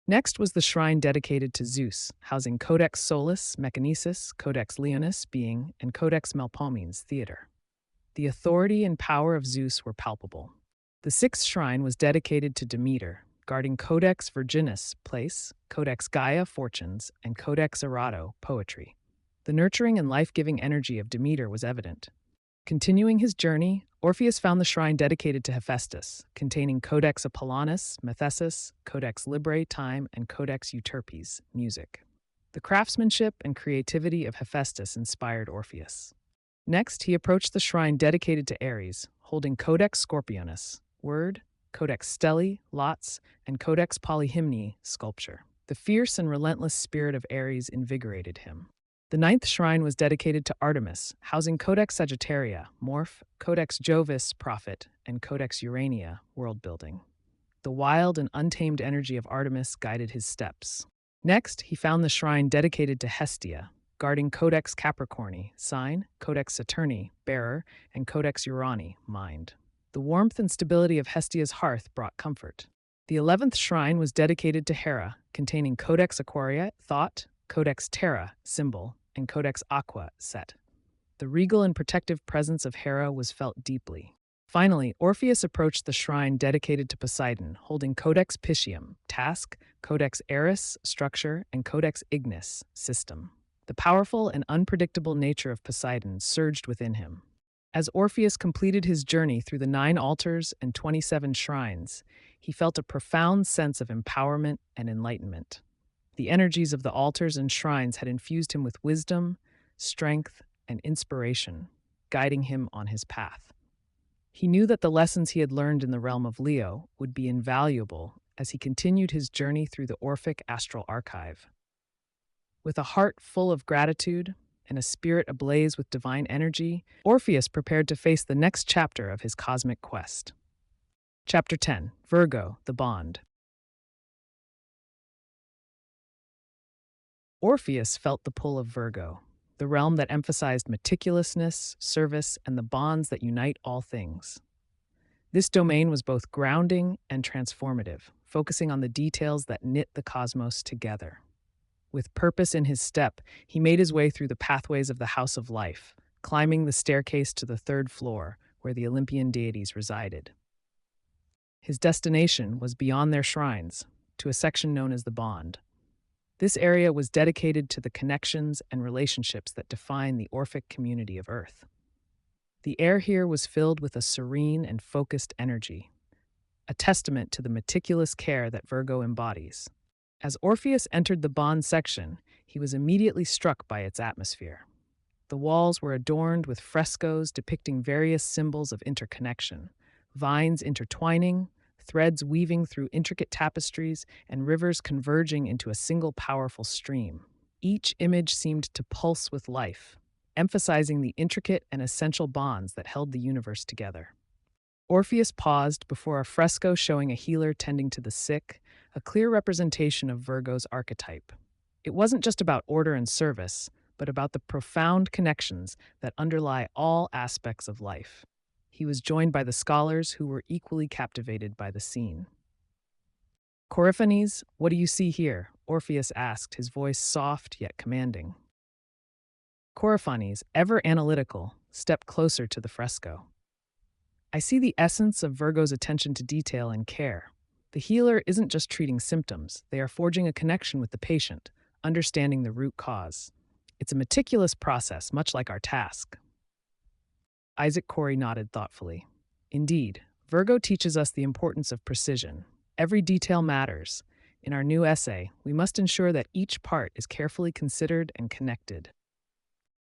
Next was the shrine dedicated to Zeus, housing Codex Solis, Mechanesis, Codex Leonis, Being, and Codex Melpomenes, Theater. The authority and power of Zeus were palpable. The sixth shrine was dedicated to Demeter, guarding Codex Virginis, Place, Codex Gaia, Fortunes, and Codex Erato, Poetry. The nurturing and life-giving energy of Demeter was evident. Continuing his journey, Orpheus found the shrine dedicated to Hephaestus, containing Codex Apollonus, Methesis, Codex Librae, Time, and Codex Euterpes, Music. The craftsmanship and creativity of Hephaestus inspired Orpheus. Next, he approached the shrine dedicated to Ares, holding Codex Scorpionus, Word, Codex Stelli, Lots, and Codex Polyhymni, Sculpture. The fierce and relentless spirit of Ares invigorated him. The ninth shrine was dedicated to Artemis, housing Codex Sagittaria, Morph, Codex Jovis, Prophet, and Codex Urania, World Building. The wild and untamed energy of Artemis guided his steps. Next, he found the shrine dedicated to Hestia, guarding Codex Capricorni, Sign, Codex Saturni, Bearer, and Codex Urani, Mind. The warmth and stability of Hestia's hearth brought comfort. The 11th shrine was dedicated to Hera, containing Codex Aquaria, Thought, Codex Terra, Symbol, and Codex Aqua, Set. The regal and protective presence of Hera was felt deeply. Finally, Orpheus approached the shrine dedicated to Poseidon, holding Codex Piscium, Task, Codex Eris, Structure, and Codex Ignis, System. The powerful and unpredictable nature of Poseidon surged within him. As Orpheus completed his journey through the 9 altars and 27 shrines, he felt a profound sense of empowerment and enlightenment. The energies of the altars and shrines had infused him with wisdom, strength, and inspiration, guiding him on his path. He knew that the lessons he had learned in the realm of Leo would be invaluable as he continued his journey through the Orphic astral archive. With a heart full of gratitude and a spirit ablaze with divine energy, Orpheus prepared to face the next chapter of his cosmic quest. Chapter 10, Virgo, the Bond. Orpheus felt the pull of Virgo, the realm that emphasized meticulousness, service, and the bonds that unite all things. This domain was both grounding and transformative, focusing on the details that knit the cosmos together. With purpose in his step, he made his way through the pathways of the House of Life, climbing the staircase to the 3rd floor, where the Olympian deities resided. His destination was beyond their shrines, to a section known as the Bond. This area was dedicated to the connections and relationships that define the Orphic community of Earth. The air here was filled with a serene and focused energy, a testament to the meticulous care that Virgo embodies. As Orpheus entered the Bond section, he was immediately struck by its atmosphere. The walls were adorned with frescoes depicting various symbols of interconnection, vines intertwining, threads weaving through intricate tapestries, and rivers converging into a single powerful stream. Each image seemed to pulse with life, emphasizing the intricate and essential bonds that held the universe together. Orpheus paused before a fresco showing a healer tending to the sick, a clear representation of Virgo's archetype. It wasn't just about order and service, but about the profound connections that underlie all aspects of life. He was joined by the scholars who were equally captivated by the scene. Coryphanes, what do you see here? Orpheus asked, his voice soft yet commanding. Coryphanes, ever analytical, stepped closer to the fresco. I see the essence of Virgo's attention to detail and care. The healer isn't just treating symptoms, they are forging a connection with the patient, understanding the root cause. It's a meticulous process, much like our task. Isaac Corey nodded thoughtfully. Indeed, Virgo teaches us the importance of precision. Every detail matters. In our new essay, we must ensure that each part is carefully considered and connected.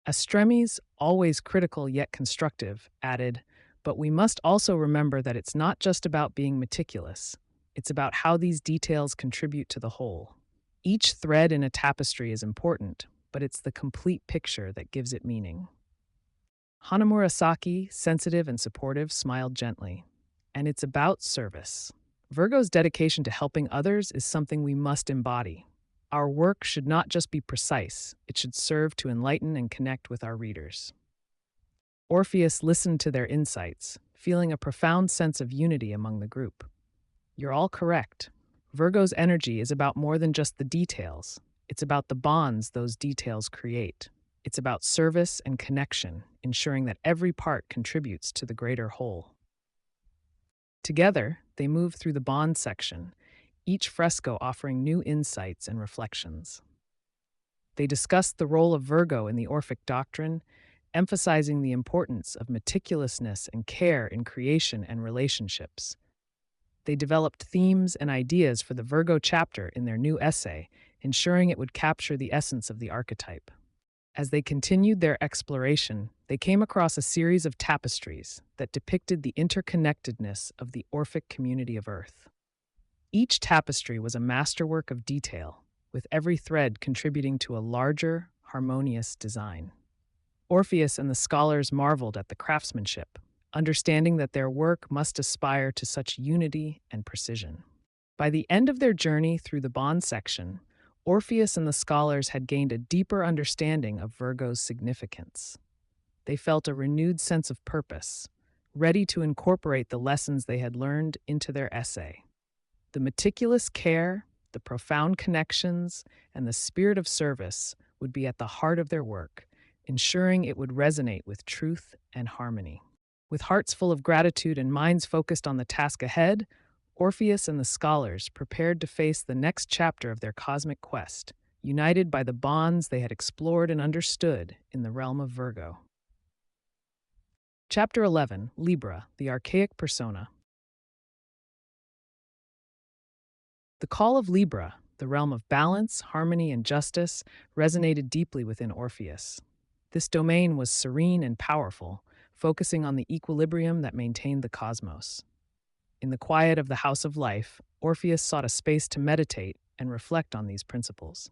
Astremes, always critical yet constructive, added, but we must also remember that it's not just about being meticulous. It's about how these details contribute to the whole. Each thread in a tapestry is important, but it's the complete picture that gives it meaning. Hanamura Saki, sensitive and supportive, smiled gently. And it's about service. Virgo's dedication to helping others is something we must embody. Our work should not just be precise, it should serve to enlighten and connect with our readers. Orpheus listened to their insights, feeling a profound sense of unity among the group. You're all correct. Virgo's energy is about more than just the details. It's about the bonds those details create. It's about service and connection, ensuring that every part contributes to the greater whole. Together, they moved through the bond section, each fresco offering new insights and reflections. They discussed the role of Virgo in the Orphic doctrine, emphasizing the importance of meticulousness and care in creation and relationships. They developed themes and ideas for the Virgo chapter in their new essay, ensuring it would capture the essence of the archetype. As they continued their exploration, they came across a series of tapestries that depicted the interconnectedness of the Orphic community of Earth. Each tapestry was a masterwork of detail, with every thread contributing to a larger, harmonious design. Orpheus and the scholars marveled at the craftsmanship, understanding that their work must aspire to such unity and precision. By the end of their journey through the bond section, Orpheus and the scholars had gained a deeper understanding of Virgo's significance. They felt a renewed sense of purpose, ready to incorporate the lessons they had learned into their essay. The meticulous care, the profound connections, and the spirit of service would be at the heart of their work, ensuring it would resonate with truth and harmony. With hearts full of gratitude and minds focused on the task ahead, Orpheus and the scholars prepared to face the next chapter of their cosmic quest, united by the bonds they had explored and understood in the realm of Virgo. Chapter 11, Libra, the Archaic Persona. The call of Libra, the realm of balance, harmony, and justice, resonated deeply within Orpheus. This domain was serene and powerful, focusing on the equilibrium that maintained the cosmos. In the quiet of the House of Life, Orpheus sought a space to meditate and reflect on these principles.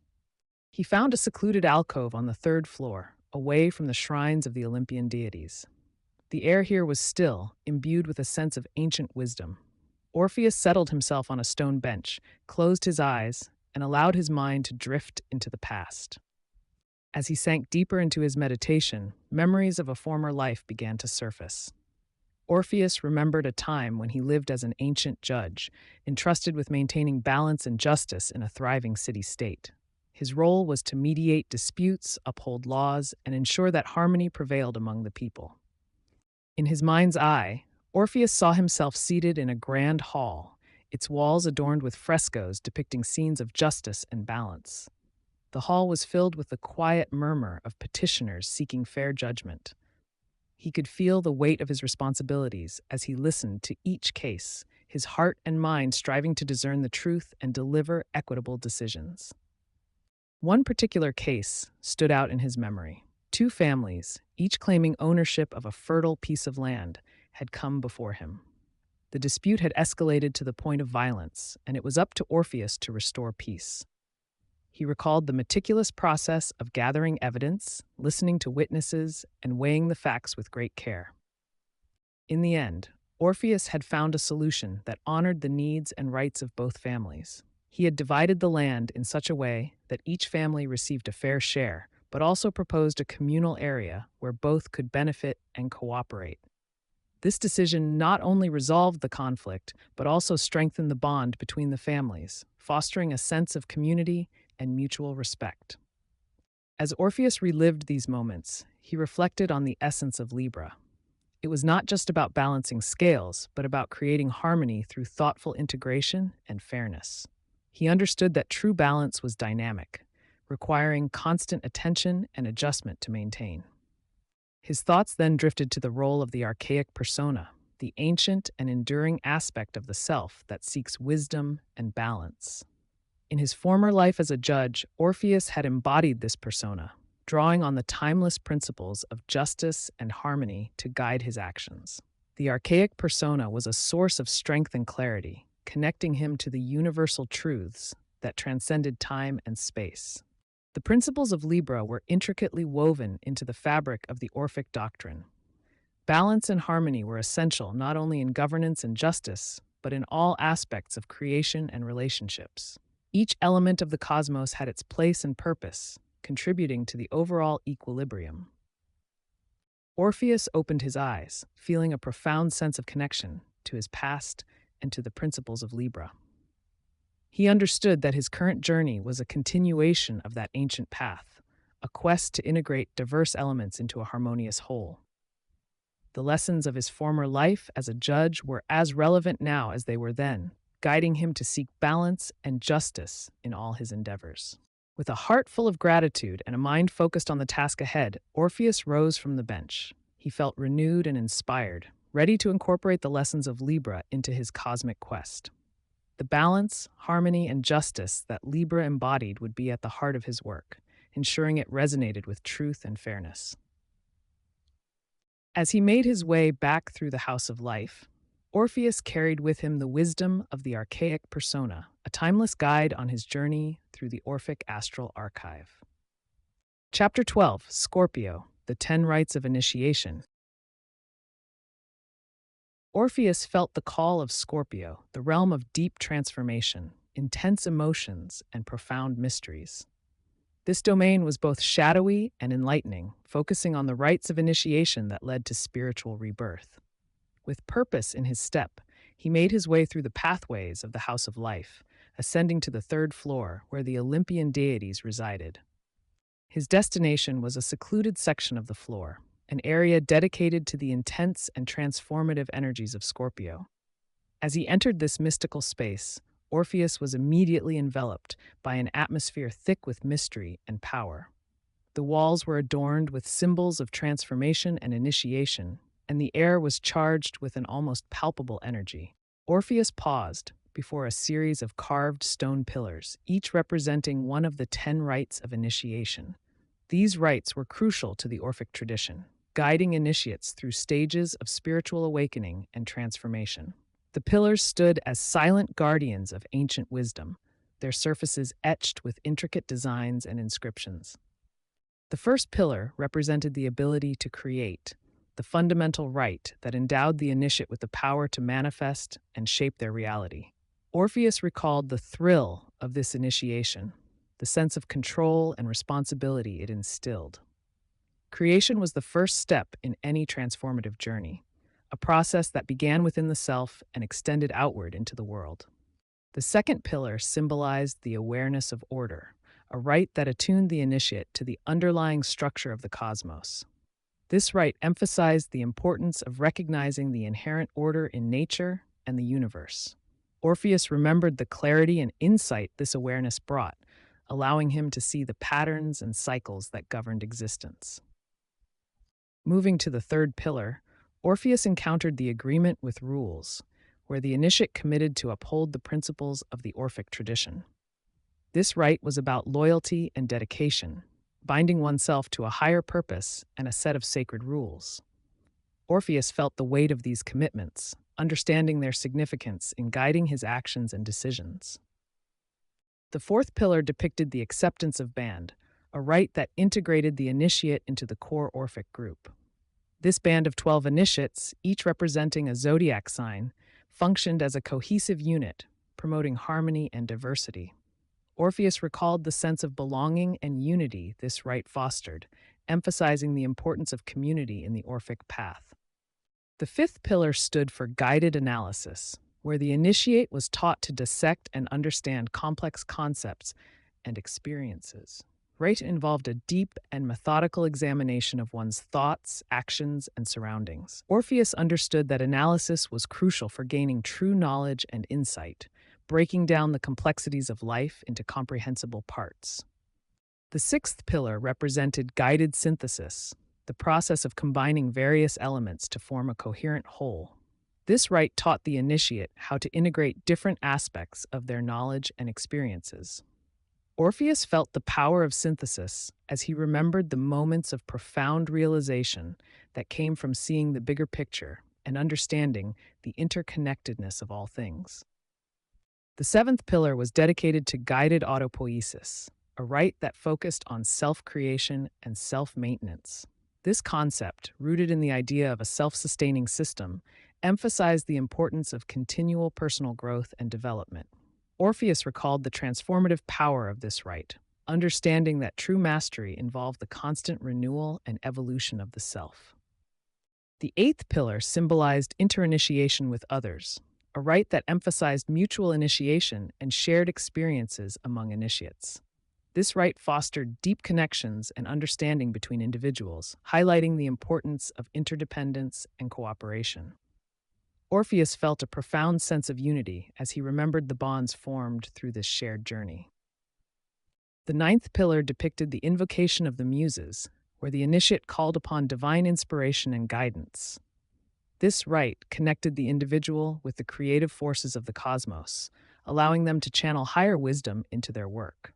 He found a secluded alcove on the third floor, away from the shrines of the Olympian deities. The air here was still, imbued with a sense of ancient wisdom. Orpheus settled himself on a stone bench, closed his eyes, and allowed his mind to drift into the past. As he sank deeper into his meditation, memories of a former life began to surface. Orpheus remembered a time when he lived as an ancient judge, entrusted with maintaining balance and justice in a thriving city-state. His role was to mediate disputes, uphold laws, and ensure that harmony prevailed among the people. In his mind's eye, Orpheus saw himself seated in a grand hall, its walls adorned with frescoes depicting scenes of justice and balance. The hall was filled with the quiet murmur of petitioners seeking fair judgment. He could feel the weight of his responsibilities as he listened to each case, his heart and mind striving to discern the truth and deliver equitable decisions. One particular case stood out in his memory. Two families, each claiming ownership of a fertile piece of land, had come before him. The dispute had escalated to the point of violence, and it was up to Orpheus to restore peace. He recalled the meticulous process of gathering evidence, listening to witnesses, and weighing the facts with great care. In the end, Orpheus had found a solution that honored the needs and rights of both families. He had divided the land in such a way that each family received a fair share, but also proposed a communal area where both could benefit and cooperate. This decision not only resolved the conflict, but also strengthened the bond between the families, fostering a sense of community and mutual respect. As Orpheus relived these moments, he reflected on the essence of Libra. It was not just about balancing scales, but about creating harmony through thoughtful integration and fairness. He understood that true balance was dynamic, requiring constant attention and adjustment to maintain. His thoughts then drifted to the role of the archaic persona, the ancient and enduring aspect of the self that seeks wisdom and balance. In his former life as a judge, Orpheus had embodied this persona, drawing on the timeless principles of justice and harmony to guide his actions. The archaic persona was a source of strength and clarity, connecting him to the universal truths that transcended time and space. The principles of Libra were intricately woven into the fabric of the Orphic doctrine. Balance and harmony were essential not only in governance and justice, but in all aspects of creation and relationships. Each element of the cosmos had its place and purpose, contributing to the overall equilibrium. Orpheus opened his eyes, feeling a profound sense of connection to his past and to the principles of Libra. He understood that his current journey was a continuation of that ancient path, a quest to integrate diverse elements into a harmonious whole. The lessons of his former life as a judge were as relevant now as they were then, guiding him to seek balance and justice in all his endeavors. With a heart full of gratitude and a mind focused on the task ahead, Orpheus rose from the bench. He felt renewed and inspired, ready to incorporate the lessons of Libra into his cosmic quest. The balance, harmony, and justice that Libra embodied would be at the heart of his work, ensuring it resonated with truth and fairness. As he made his way back through the House of Life, Orpheus carried with him the wisdom of the archaic persona, a timeless guide on his journey through the Orphic astral archive. Chapter 12, Scorpio, the 10 Rites of Initiation. Orpheus felt the call of Scorpio, the realm of deep transformation, intense emotions, and profound mysteries. This domain was both shadowy and enlightening, focusing on the rites of initiation that led to spiritual rebirth. With purpose in his step, he made his way through the pathways of the House of Life, ascending to the 3rd floor where the Olympian deities resided. His destination was a secluded section of the floor, an area dedicated to the intense and transformative energies of Scorpio. As he entered this mystical space, Orpheus was immediately enveloped by an atmosphere thick with mystery and power. The walls were adorned with symbols of transformation and initiation, and the air was charged with an almost palpable energy. Orpheus paused before a series of carved stone pillars, each representing one of the 10 rites of initiation. These rites were crucial to the Orphic tradition, guiding initiates through stages of spiritual awakening and transformation. The pillars stood as silent guardians of ancient wisdom, their surfaces etched with intricate designs and inscriptions. The first pillar represented the ability to create, the fundamental right that endowed the initiate with the power to manifest and shape their reality. Orpheus recalled the thrill of this initiation, the sense of control and responsibility it instilled. Creation was the first step in any transformative journey, a process that began within the self and extended outward into the world. The second pillar symbolized the awareness of order, a rite that attuned the initiate to the underlying structure of the cosmos. This rite emphasized the importance of recognizing the inherent order in nature and the universe. Orpheus remembered the clarity and insight this awareness brought, allowing him to see the patterns and cycles that governed existence. Moving to the third pillar, Orpheus encountered the agreement with rules, where the initiate committed to uphold the principles of the Orphic tradition. This rite was about loyalty and dedication, binding oneself to a higher purpose and a set of sacred rules. Orpheus felt the weight of these commitments, understanding their significance in guiding his actions and decisions. The fourth pillar depicted the acceptance of band, a rite that integrated the initiate into the core Orphic group. This band of 12 initiates, each representing a zodiac sign, functioned as a cohesive unit, promoting harmony and diversity. Orpheus recalled the sense of belonging and unity this rite fostered, emphasizing the importance of community in the Orphic path. The fifth pillar stood for guided analysis, where the initiate was taught to dissect and understand complex concepts and experiences. Rite involved a deep and methodical examination of one's thoughts, actions, and surroundings. Orpheus understood that analysis was crucial for gaining true knowledge and insight, breaking down the complexities of life into comprehensible parts. The sixth pillar represented guided synthesis, the process of combining various elements to form a coherent whole. This rite taught the initiate how to integrate different aspects of their knowledge and experiences. Orpheus felt the power of synthesis as he remembered the moments of profound realization that came from seeing the bigger picture and understanding the interconnectedness of all things. The seventh pillar was dedicated to guided autopoiesis, a rite that focused on self-creation and self-maintenance. This concept, rooted in the idea of a self-sustaining system, emphasized the importance of continual personal growth and development. Orpheus recalled the transformative power of this rite, understanding that true mastery involved the constant renewal and evolution of the self. The eighth pillar symbolized interinitiation with others, a rite that emphasized mutual initiation and shared experiences among initiates. This rite fostered deep connections and understanding between individuals, highlighting the importance of interdependence and cooperation. Orpheus felt a profound sense of unity as he remembered the bonds formed through this shared journey. The ninth pillar depicted the invocation of the Muses, where the initiate called upon divine inspiration and guidance. This rite connected the individual with the creative forces of the cosmos, allowing them to channel higher wisdom into their work.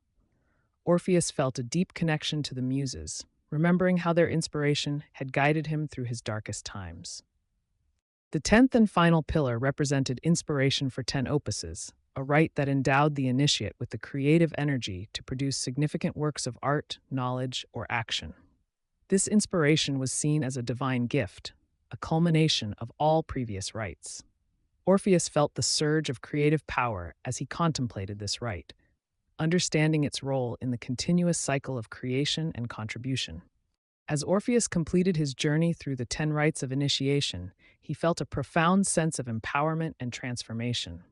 Orpheus felt a deep connection to the Muses, remembering how their inspiration had guided him through his darkest times. The 10th and final pillar represented inspiration for 10 opuses, a rite that endowed the initiate with the creative energy to produce significant works of art, knowledge, or action. This inspiration was seen as a divine gift, a culmination of all previous rites. Orpheus felt the surge of creative power as he contemplated this rite, understanding its role in the continuous cycle of creation and contribution. As Orpheus completed his journey through the 10 rites of initiation, he felt a profound sense of empowerment and transformation.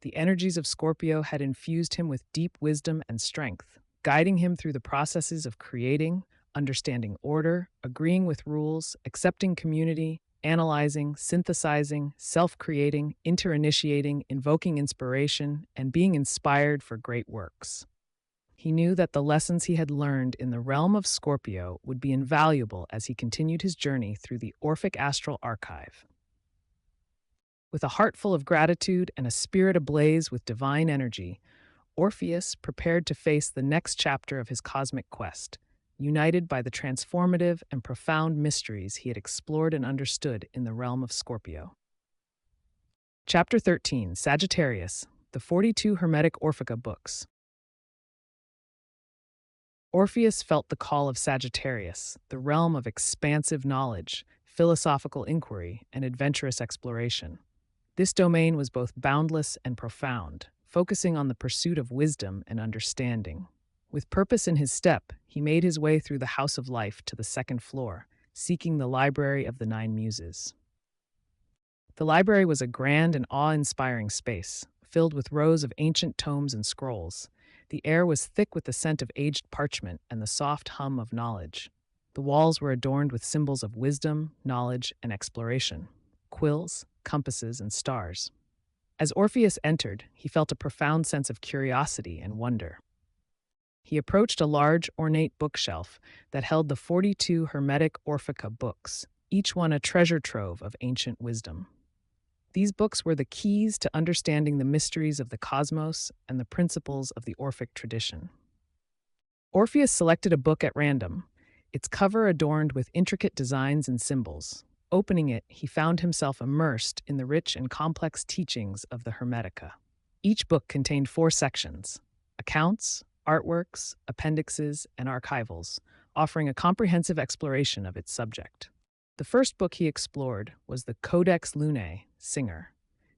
The energies of Scorpio had infused him with deep wisdom and strength, guiding him through the processes of creating, understanding order, agreeing with rules, accepting community, analyzing, synthesizing, self-creating, interinitiating, invoking inspiration, and being inspired for great works. He knew that the lessons he had learned in the realm of Scorpio would be invaluable as he continued his journey through the Orphic Astral Archive. With a heart full of gratitude and a spirit ablaze with divine energy, Orpheus prepared to face the next chapter of his cosmic quest, united by the transformative and profound mysteries he had explored and understood in the realm of Scorpio. Chapter 13, Sagittarius, the 42 Hermetic Orphica Books. Orpheus felt the call of Sagittarius, the realm of expansive knowledge, philosophical inquiry, and adventurous exploration. This domain was both boundless and profound, focusing on the pursuit of wisdom and understanding. With purpose in his step, he made his way through the House of Life to the second floor, seeking the Library of the Nine Muses. The library was a grand and awe-inspiring space, filled with rows of ancient tomes and scrolls. The air was thick with the scent of aged parchment and the soft hum of knowledge. The walls were adorned with symbols of wisdom, knowledge, and exploration: quills, compasses, and stars. As Orpheus entered, he felt a profound sense of curiosity and wonder. He approached a large, ornate bookshelf that held the 42 Hermetic Orphica books, each one a treasure trove of ancient wisdom. These books were the keys to understanding the mysteries of the cosmos and the principles of the Orphic tradition. Orpheus selected a book at random, its cover adorned with intricate designs and symbols. Opening it, he found himself immersed in the rich and complex teachings of the Hermetica. Each book contained 4 sections: accounts, artworks, appendixes, and archivals, offering a comprehensive exploration of its subject. The first book he explored was the Codex Lunae, Singer,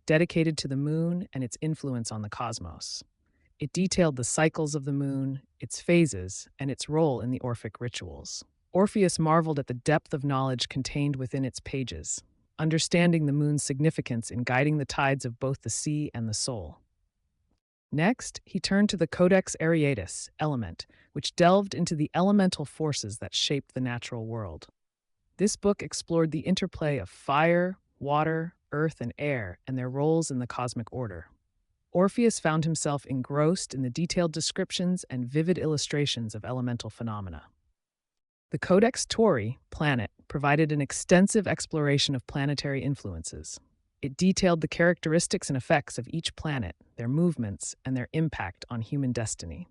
dedicated to the moon and its influence on the cosmos. It detailed the cycles of the moon, its phases, and its role in the Orphic rituals. Orpheus marveled at the depth of knowledge contained within its pages, understanding the moon's significance in guiding the tides of both the sea and the soul. Next, he turned to the Codex Ariatus, Element, which delved into the elemental forces that shaped the natural world. This book explored the interplay of fire, water, earth, and air and their roles in the cosmic order. Orpheus found himself engrossed in the detailed descriptions and vivid illustrations of elemental phenomena. The Codex Tauri, Planet, provided an extensive exploration of planetary influences. It detailed the characteristics and effects of each planet, their movements, and their impact on human destiny.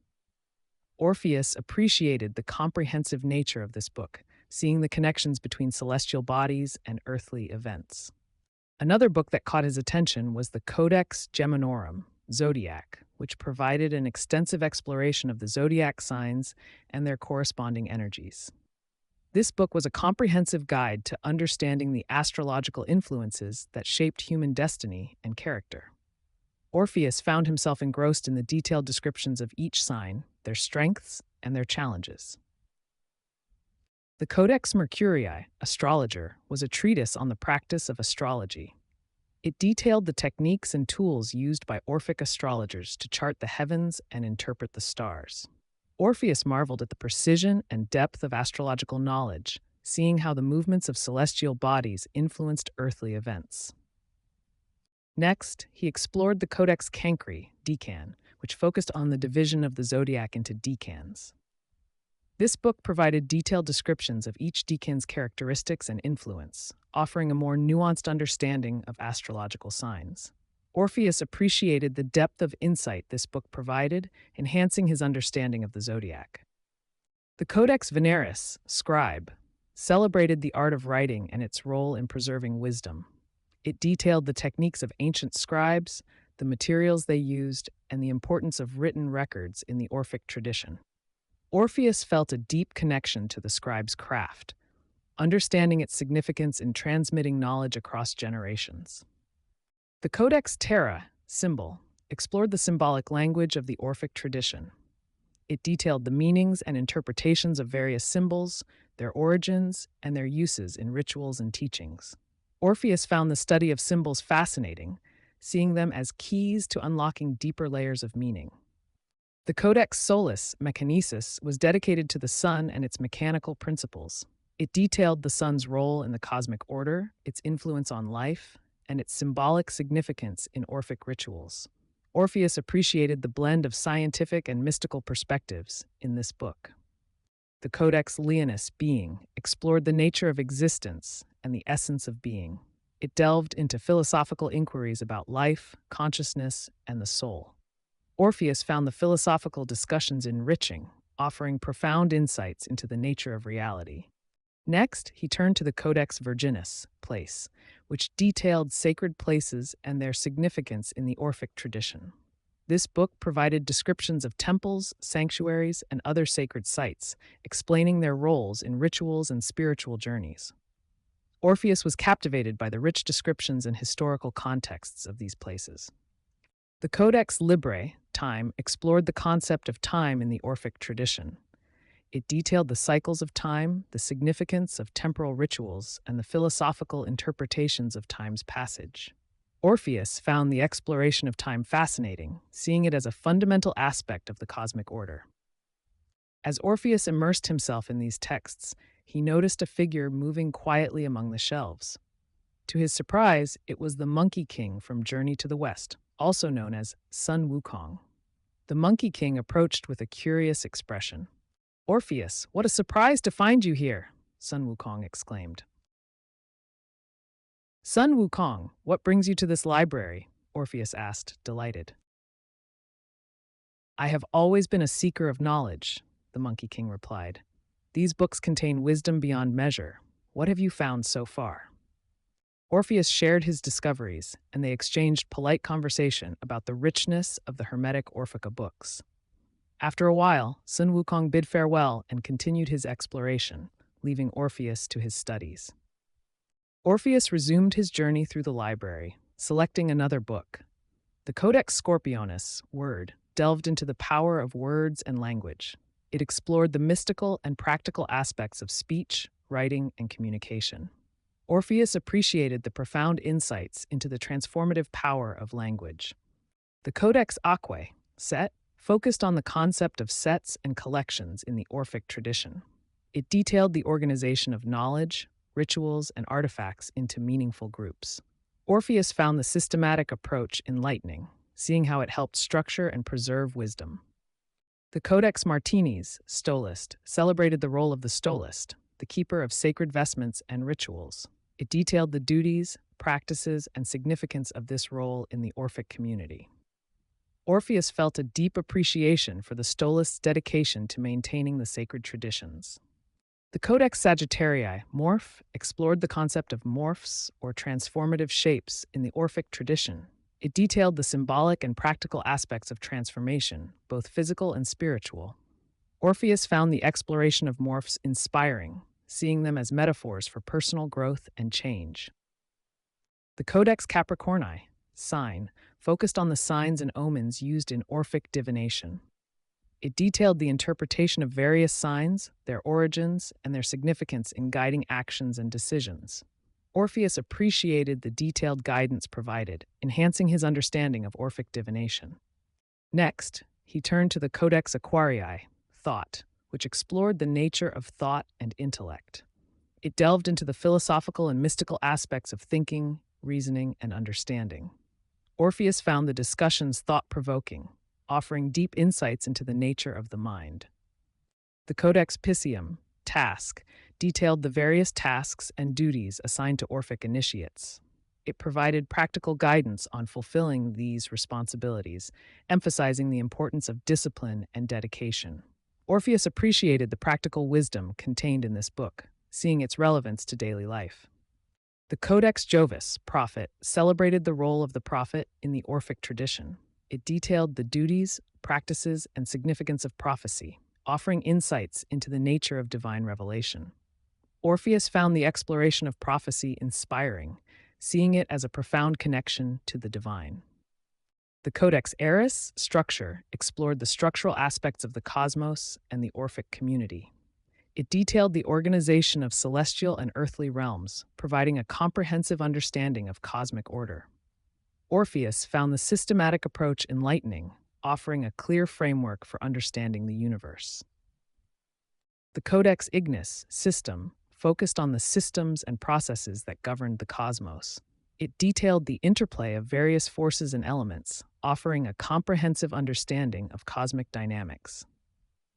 Orpheus appreciated the comprehensive nature of this book, seeing the connections between celestial bodies and earthly events. Another book that caught his attention was the Codex Geminorum, Zodiac, which provided an extensive exploration of the zodiac signs and their corresponding energies. This book was a comprehensive guide to understanding the astrological influences that shaped human destiny and character. Orpheus found himself engrossed in the detailed descriptions of each sign, their strengths, and their challenges. The Codex Mercurii, Astrologer, was a treatise on the practice of astrology. It detailed the techniques and tools used by Orphic astrologers to chart the heavens and interpret the stars. Orpheus marveled at the precision and depth of astrological knowledge, seeing how the movements of celestial bodies influenced earthly events. Next, he explored the Codex Cancri, Decan, which focused on the division of the zodiac into decans. This book provided detailed descriptions of each decan's characteristics and influence, offering a more nuanced understanding of astrological signs. Orpheus appreciated the depth of insight this book provided, enhancing his understanding of the zodiac. The Codex Veneris, Scribe, celebrated the art of writing and its role in preserving wisdom. It detailed the techniques of ancient scribes, the materials they used, and the importance of written records in the Orphic tradition. Orpheus felt a deep connection to the scribe's craft, understanding its significance in transmitting knowledge across generations. The Codex Terra, Symbol, explored the symbolic language of the Orphic tradition. It detailed the meanings and interpretations of various symbols, their origins, and their uses in rituals and teachings. Orpheus found the study of symbols fascinating, seeing them as keys to unlocking deeper layers of meaning. The Codex Solis Mechanesis was dedicated to the sun and its mechanical principles. It detailed the sun's role in the cosmic order, its influence on life, and its symbolic significance in Orphic rituals. Orpheus appreciated the blend of scientific and mystical perspectives in this book. The Codex Leonis Being explored the nature of existence and the essence of being. It delved into philosophical inquiries about life, consciousness, and the soul. Orpheus found the philosophical discussions enriching, offering profound insights into the nature of reality. Next, he turned to the Codex Virginis, Place, which detailed sacred places and their significance in the Orphic tradition. This book provided descriptions of temples, sanctuaries, and other sacred sites, explaining their roles in rituals and spiritual journeys. Orpheus was captivated by the rich descriptions and historical contexts of these places. The Codex Librae, Time, explored the concept of time in the Orphic tradition. It detailed the cycles of time, the significance of temporal rituals, and the philosophical interpretations of time's passage. Orpheus found the exploration of time fascinating, seeing it as a fundamental aspect of the cosmic order. As Orpheus immersed himself in these texts, he noticed a figure moving quietly among the shelves. To his surprise, it was the Monkey King from Journey to the West, also known as Sun Wukong. The Monkey King approached with a curious expression. "Orpheus, what a surprise to find you here," Sun Wukong exclaimed. "Sun Wukong, what brings you to this library?" Orpheus asked, delighted. "I have always been a seeker of knowledge," the Monkey King replied. "These books contain wisdom beyond measure. What have you found so far?" Orpheus shared his discoveries, and they exchanged polite conversation about the richness of the Hermetic Orphica books. After a while, Sun Wukong bid farewell and continued his exploration, leaving Orpheus to his studies. Orpheus resumed his journey through the library, selecting another book. The Codex Scorpionis, Word, delved into the power of words and language. It explored the mystical and practical aspects of speech, writing, and communication. Orpheus appreciated the profound insights into the transformative power of language. The Codex Aquae, Set, focused on the concept of sets and collections in the Orphic tradition. It detailed the organization of knowledge, rituals, and artifacts into meaningful groups. Orpheus found the systematic approach enlightening, seeing how it helped structure and preserve wisdom. The Codex Martinis, Stolist, celebrated the role of the stolist, the keeper of sacred vestments and rituals. It detailed the duties, practices, and significance of this role in the Orphic community. Orpheus felt a deep appreciation for the stolist's dedication to maintaining the sacred traditions. The Codex Sagittarii, Morph, explored the concept of morphs, or transformative shapes, in the Orphic tradition. It detailed the symbolic and practical aspects of transformation, both physical and spiritual. Orpheus found the exploration of morphs inspiring, seeing them as metaphors for personal growth and change. The Codex Capricorni, Sign, focused on the signs and omens used in Orphic divination. It detailed the interpretation of various signs, their origins, and their significance in guiding actions and decisions. Orpheus appreciated the detailed guidance provided, enhancing his understanding of Orphic divination. Next, he turned to the Codex Aquarii, Thought, which explored the nature of thought and intellect. It delved into the philosophical and mystical aspects of thinking, reasoning, and understanding. Orpheus found the discussions thought-provoking, offering deep insights into the nature of the mind. The Codex Piscium, Task, detailed the various tasks and duties assigned to Orphic initiates. It provided practical guidance on fulfilling these responsibilities, emphasizing the importance of discipline and dedication. Orpheus appreciated the practical wisdom contained in this book, seeing its relevance to daily life. The Codex Jovis, Prophet, celebrated the role of the prophet in the Orphic tradition. It detailed the duties, practices, and significance of prophecy, offering insights into the nature of divine revelation. Orpheus found the exploration of prophecy inspiring, seeing it as a profound connection to the divine. The Codex Eris, Structure, explored the structural aspects of the cosmos and the Orphic community. It detailed the organization of celestial and earthly realms, providing a comprehensive understanding of cosmic order. Orpheus found the systematic approach enlightening, offering a clear framework for understanding the universe. The Codex Ignis, System, focused on the systems and processes that governed the cosmos. It detailed the interplay of various forces and elements, offering a comprehensive understanding of cosmic dynamics.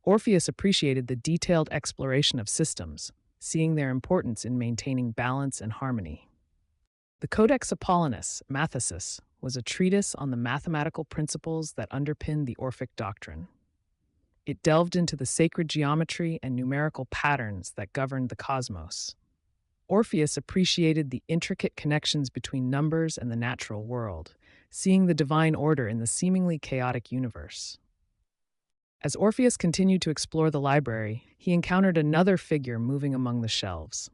Orpheus appreciated the detailed exploration of systems, seeing their importance in maintaining balance and harmony. The Codex Apollinus, Mathesis, was a treatise on the mathematical principles that underpin the Orphic doctrine. It delved into the sacred geometry and numerical patterns that governed the cosmos. Orpheus appreciated the intricate connections between numbers and the natural world, seeing the divine order in the seemingly chaotic universe. As Orpheus continued to explore the library, he encountered another figure moving among the shelves.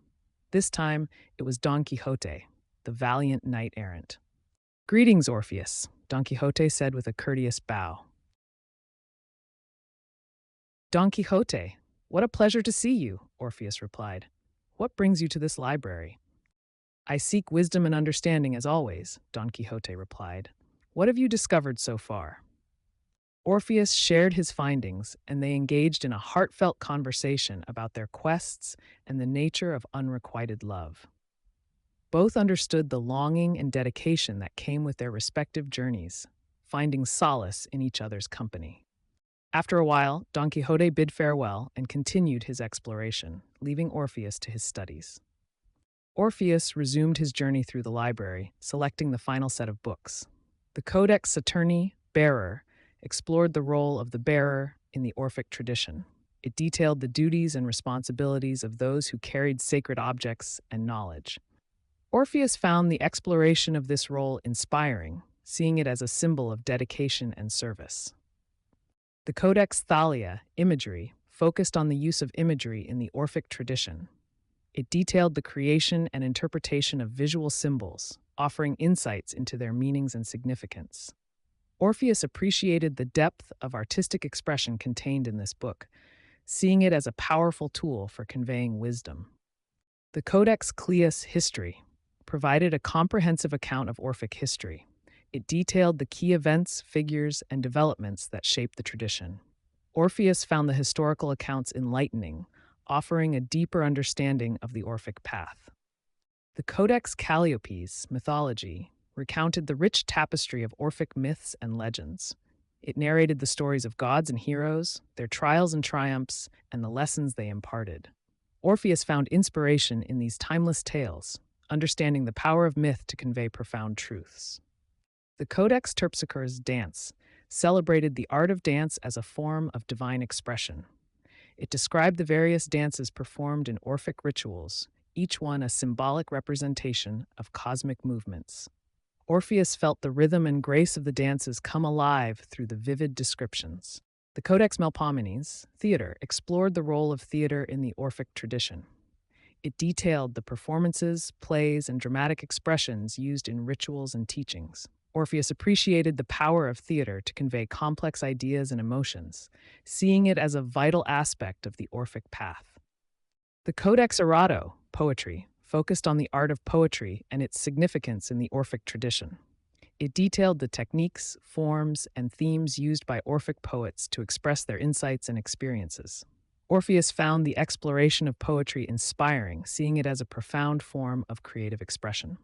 This time, it was Don Quixote, the valiant knight-errant. "Greetings, Orpheus," Don Quixote said with a courteous bow. "Don Quixote, what a pleasure to see you," Orpheus replied. "What brings you to this library?" "I seek wisdom and understanding as always," Don Quixote replied. "What have you discovered so far?" Orpheus shared his findings, and they engaged in a heartfelt conversation about their quests and the nature of unrequited love. Both understood the longing and dedication that came with their respective journeys, finding solace in each other's company. After a while, Don Quixote bid farewell and continued his exploration, leaving Orpheus to his studies. Orpheus resumed his journey through the library, selecting the final set of books. The Codex Saturni, Bearer, explored the role of the bearer in the Orphic tradition. It detailed the duties and responsibilities of those who carried sacred objects and knowledge. Orpheus found the exploration of this role inspiring, seeing it as a symbol of dedication and service. The Codex Thalia, Imagery, focused on the use of imagery in the Orphic tradition. It detailed the creation and interpretation of visual symbols, offering insights into their meanings and significance. Orpheus appreciated the depth of artistic expression contained in this book, seeing it as a powerful tool for conveying wisdom. The Codex Cleus History provided a comprehensive account of Orphic history. It detailed the key events, figures, and developments that shaped the tradition. Orpheus found the historical accounts enlightening, offering a deeper understanding of the Orphic path. The Codex Calliopes Mythology recounted the rich tapestry of Orphic myths and legends. It narrated the stories of gods and heroes, their trials and triumphs, and the lessons they imparted. Orpheus found inspiration in these timeless tales, understanding the power of myth to convey profound truths. The Codex Terpsichore's Dance celebrated the art of dance as a form of divine expression. It described the various dances performed in Orphic rituals, each one a symbolic representation of cosmic movements. Orpheus felt the rhythm and grace of the dances come alive through the vivid descriptions. The Codex Melpomenes, Theater, explored the role of theater in the Orphic tradition. It detailed the performances, plays, and dramatic expressions used in rituals and teachings. Orpheus appreciated the power of theater to convey complex ideas and emotions, seeing it as a vital aspect of the Orphic path. The Codex Erato, Poetry, focused on the art of poetry and its significance in the Orphic tradition. It detailed the techniques, forms, and themes used by Orphic poets to express their insights and experiences. Orpheus found the exploration of poetry inspiring, seeing it as a profound form of creative expression.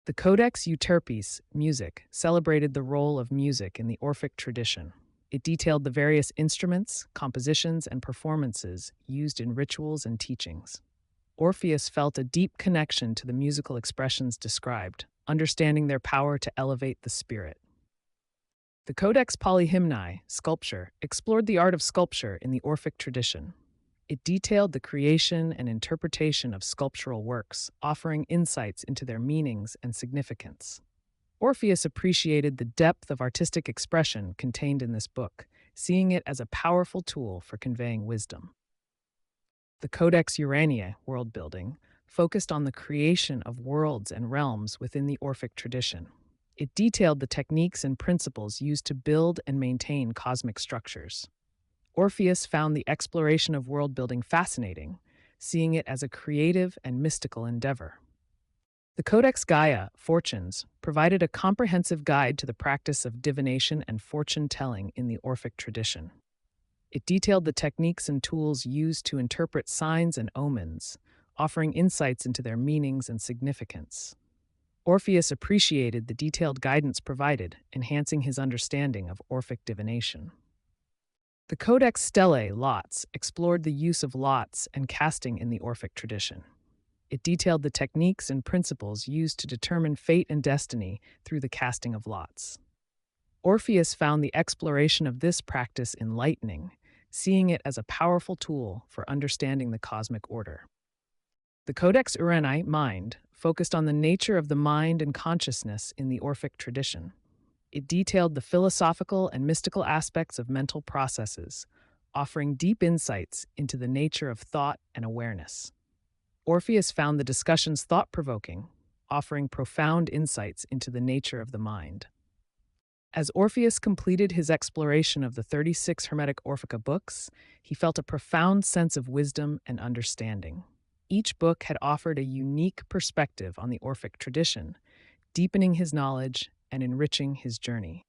The Codex Euterpes, Music, celebrated the role of music in the Orphic tradition. It detailed the various instruments, compositions, and performances used in rituals and teachings. Orpheus felt a deep connection to the musical expressions described, understanding their power to elevate the spirit. The Codex Polyhymni, Sculpture, explored the art of sculpture in the Orphic tradition. It detailed the creation and interpretation of sculptural works, offering insights into their meanings and significance. Orpheus appreciated the depth of artistic expression contained in this book, seeing it as a powerful tool for conveying wisdom. The Codex Urania, World Building, focused on the creation of worlds and realms within the Orphic tradition. It detailed the techniques and principles used to build and maintain cosmic structures. Orpheus found the exploration of world building fascinating, seeing it as a creative and mystical endeavor. The Codex Gaia, Fortunes, provided a comprehensive guide to the practice of divination and fortune-telling in the Orphic tradition. It detailed the techniques and tools used to interpret signs and omens, offering insights into their meanings and significance. Orpheus appreciated the detailed guidance provided, enhancing his understanding of Orphic divination. The Codex Stellae, Lots, explored the use of lots and casting in the Orphic tradition. It detailed the techniques and principles used to determine fate and destiny through the casting of lots. Orpheus found the exploration of this practice enlightening, seeing it as a powerful tool for understanding the cosmic order. The Codex Urani, Mind, focused on the nature of the mind and consciousness in the Orphic tradition. It detailed the philosophical and mystical aspects of mental processes, offering deep insights into the nature of thought and awareness. Orpheus found the discussions thought-provoking, offering profound insights into the nature of the mind. As Orpheus completed his exploration of the 36 Hermetic Orphica books, he felt a profound sense of wisdom and understanding. Each book had offered a unique perspective on the Orphic tradition, deepening his knowledge and enriching his journey.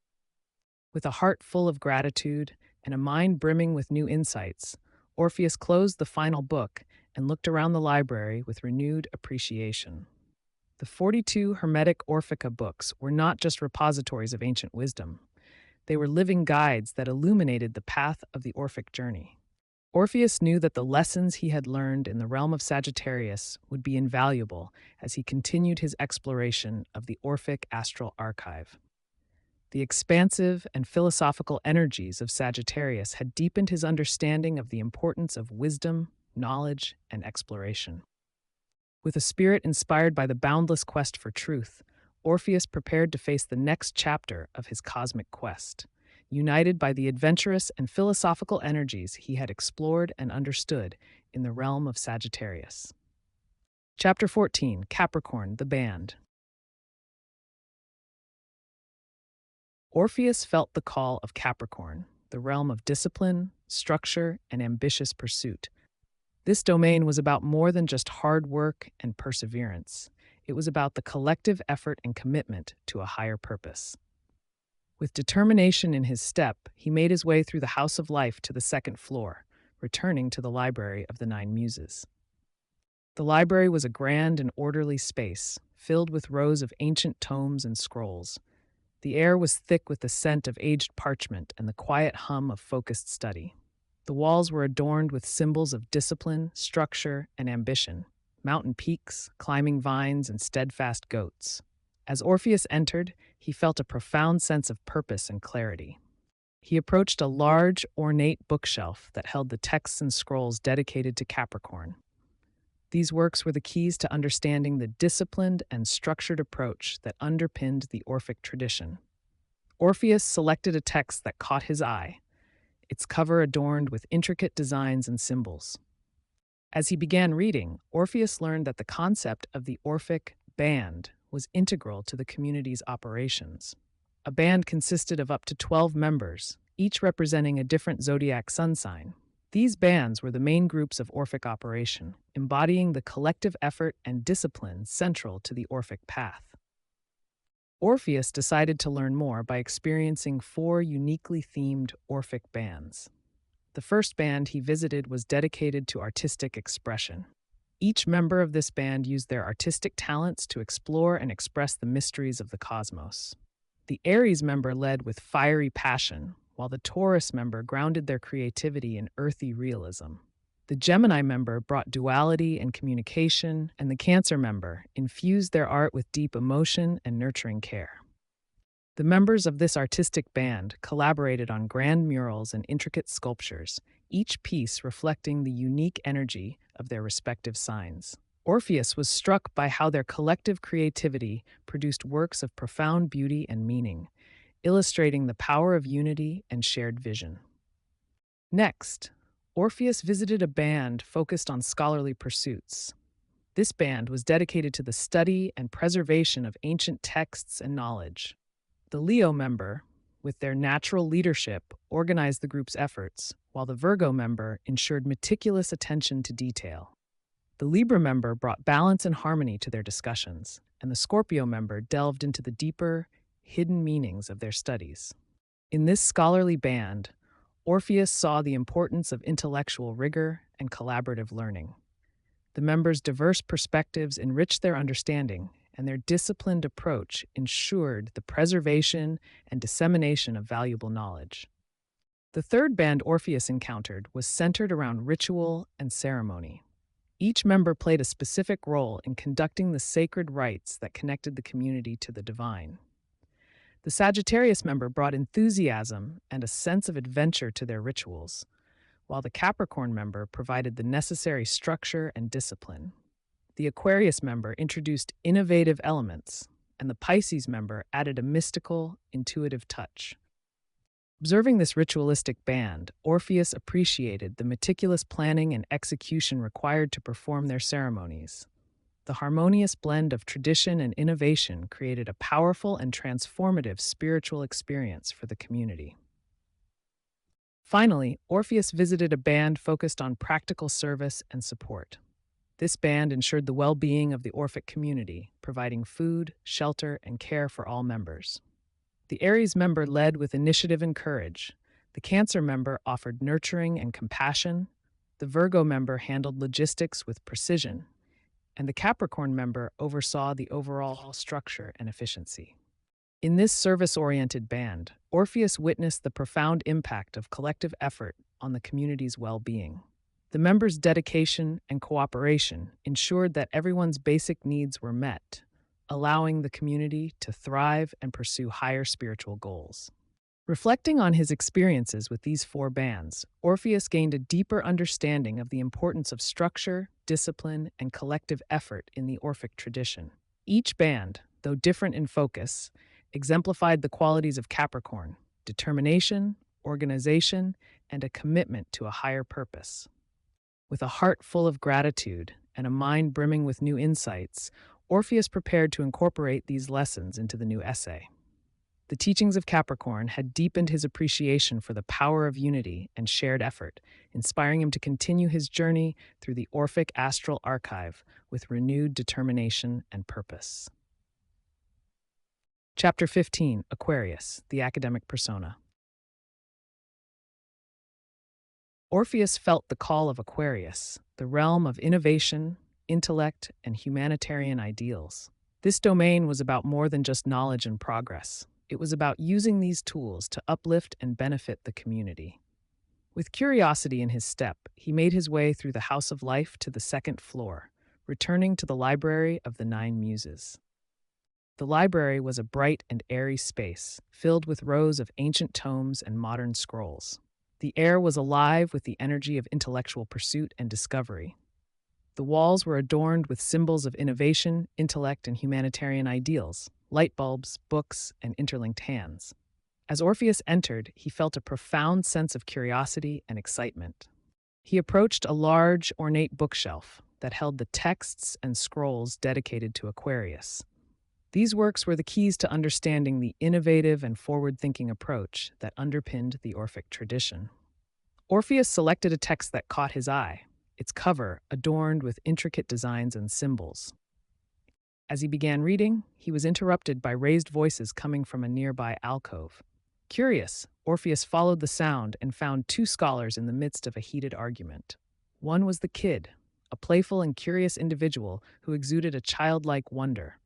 With a heart full of gratitude and a mind brimming with new insights, Orpheus closed the final book and looked around the library with renewed appreciation. The 42 Hermetic Orphica books were not just repositories of ancient wisdom. They were living guides that illuminated the path of the Orphic journey. Orpheus knew that the lessons he had learned in the realm of Sagittarius would be invaluable as he continued his exploration of the Orphic astral archive. The expansive and philosophical energies of Sagittarius had deepened his understanding of the importance of wisdom, knowledge, and exploration. With a spirit inspired by the boundless quest for truth, Orpheus prepared to face the next chapter of his cosmic quest, united by the adventurous and philosophical energies he had explored and understood in the realm of Sagittarius. Chapter 14, Capricorn, the Band. Orpheus felt the call of Capricorn, the realm of discipline, structure, and ambitious pursuit. This domain was about more than just hard work and perseverance. It was about the collective effort and commitment to a higher purpose. With determination in his step, he made his way through the House of Life to the second floor, returning to the Library of the Nine Muses. The library was a grand and orderly space, filled with rows of ancient tomes and scrolls. The air was thick with the scent of aged parchment and the quiet hum of focused study. The walls were adorned with symbols of discipline, structure, and ambition: mountain peaks, climbing vines, and steadfast goats. As Orpheus entered, he felt a profound sense of purpose and clarity. He approached a large, ornate bookshelf that held the texts and scrolls dedicated to Capricorn. These works were the keys to understanding the disciplined and structured approach that underpinned the Orphic tradition. Orpheus selected a text that caught his eye, its cover adorned with intricate designs and symbols. As he began reading, Orpheus learned that the concept of the Orphic band was integral to the community's operations. A band consisted of up to 12 members, each representing a different zodiac sun sign. These bands were the main groups of Orphic operation, embodying the collective effort and discipline central to the Orphic path. Orpheus decided to learn more by experiencing 4 uniquely themed Orphic bands. The first band he visited was dedicated to artistic expression. Each member of this band used their artistic talents to explore and express the mysteries of the cosmos. The Aries member led with fiery passion, while the Taurus member grounded their creativity in earthy realism. The Gemini member brought duality and communication, and the Cancer member infused their art with deep emotion and nurturing care. The members of this artistic band collaborated on grand murals and intricate sculptures, each piece reflecting the unique energy of their respective signs. Orpheus was struck by how their collective creativity produced works of profound beauty and meaning, illustrating the power of unity and shared vision. Next, Orpheus visited a band focused on scholarly pursuits. This band was dedicated to the study and preservation of ancient texts and knowledge. The Leo member, with their natural leadership, organized the group's efforts, while the Virgo member ensured meticulous attention to detail. The Libra member brought balance and harmony to their discussions, and the Scorpio member delved into the deeper, hidden meanings of their studies. In this scholarly band, Orpheus saw the importance of intellectual rigor and collaborative learning. The members' diverse perspectives enriched their understanding, and their disciplined approach ensured the preservation and dissemination of valuable knowledge. The third band Orpheus encountered was centered around ritual and ceremony. Each member played a specific role in conducting the sacred rites that connected the community to the divine. The Sagittarius member brought enthusiasm and a sense of adventure to their rituals, while the Capricorn member provided the necessary structure and discipline. The Aquarius member introduced innovative elements, and the Pisces member added a mystical, intuitive touch. Observing this ritualistic band, Orpheus appreciated the meticulous planning and execution required to perform their ceremonies. The harmonious blend of tradition and innovation created a powerful and transformative spiritual experience for the community. Finally, Orpheus visited a band focused on practical service and support. This band ensured the well-being of the Orphic community, providing food, shelter, and care for all members. The Aries member led with initiative and courage. The Cancer member offered nurturing and compassion. The Virgo member handled logistics with precision, and the Capricorn member oversaw the overall structure and efficiency. In this service-oriented band, Orpheus witnessed the profound impact of collective effort on the community's well-being. The members' dedication and cooperation ensured that everyone's basic needs were met, allowing the community to thrive and pursue higher spiritual goals. Reflecting on his experiences with these 4 bands, Orpheus gained a deeper understanding of the importance of structure, discipline, and collective effort in the Orphic tradition. Each band, though different in focus, exemplified the qualities of Capricorn: determination, organization, and a commitment to a higher purpose. With a heart full of gratitude and a mind brimming with new insights, Orpheus prepared to incorporate these lessons into the new essay. The teachings of Capricorn had deepened his appreciation for the power of unity and shared effort, inspiring him to continue his journey through the Orphic astral archive with renewed determination and purpose. Chapter 15, Aquarius, the academic persona. Orpheus felt the call of Aquarius, the realm of innovation, intellect, and humanitarian ideals. This domain was about more than just knowledge and progress. It was about using these tools to uplift and benefit the community. With curiosity in his step, he made his way through the House of Life to the second floor, returning to the Library of the Nine Muses. The library was a bright and airy space, filled with rows of ancient tomes and modern scrolls. The air was alive with the energy of intellectual pursuit and discovery. The walls were adorned with symbols of innovation, intellect, and humanitarian ideals, light bulbs, books, and interlinked hands. As Orpheus entered, he felt a profound sense of curiosity and excitement. He approached a large, ornate bookshelf that held the texts and scrolls dedicated to Aquarius. These works were the keys to understanding the innovative and forward-thinking approach that underpinned the Orphic tradition. Orpheus selected a text that caught his eye, its cover adorned with intricate designs and symbols. As he began reading, he was interrupted by raised voices coming from a nearby alcove. Curious, Orpheus followed the sound and found two scholars in the midst of a heated argument. One was the kid, a playful and curious individual who exuded a childlike wonder.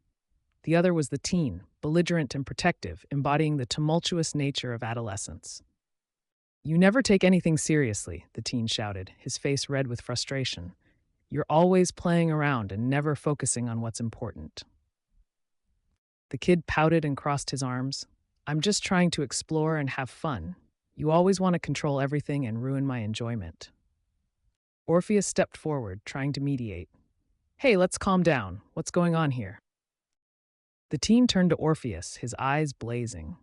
The other was the teen, belligerent and protective, embodying the tumultuous nature of adolescence. "You never take anything seriously," the teen shouted, his face red with frustration. "You're always playing around and never focusing on what's important." The kid pouted and crossed his arms. "I'm just trying to explore and have fun. You always want to control everything and ruin my enjoyment." Orpheus stepped forward, trying to mediate. "Hey, let's calm down. What's going on here?" The teen turned to Orpheus, his eyes blazing.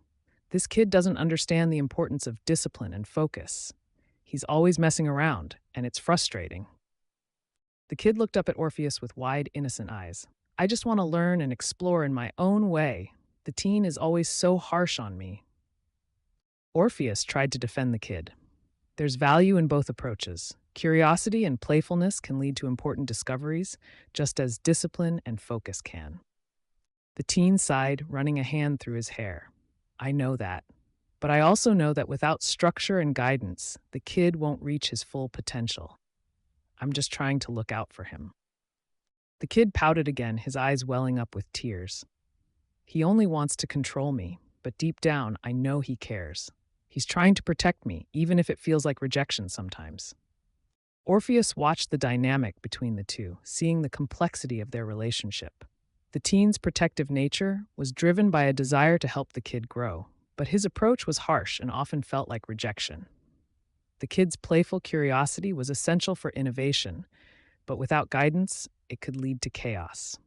"This kid doesn't understand the importance of discipline and focus. He's always messing around, and it's frustrating." The kid looked up at Orpheus with wide, innocent eyes. "I just want to learn and explore in my own way. The teen is always so harsh on me." Orpheus tried to defend the kid. "There's value in both approaches. Curiosity and playfulness can lead to important discoveries, just as discipline and focus can." The teen sighed, running a hand through his hair. "I know that. But I also know that without structure and guidance, the kid won't reach his full potential. I'm just trying to look out for him." The kid pouted again, his eyes welling up with tears. "He only wants to control me, but deep down, I know he cares. He's trying to protect me, even if it feels like rejection sometimes." Orpheus watched the dynamic between the two, seeing the complexity of their relationship. The teen's protective nature was driven by a desire to help the kid grow, but his approach was harsh and often felt like rejection. The kid's playful curiosity was essential for innovation, but without guidance, it could lead to chaos.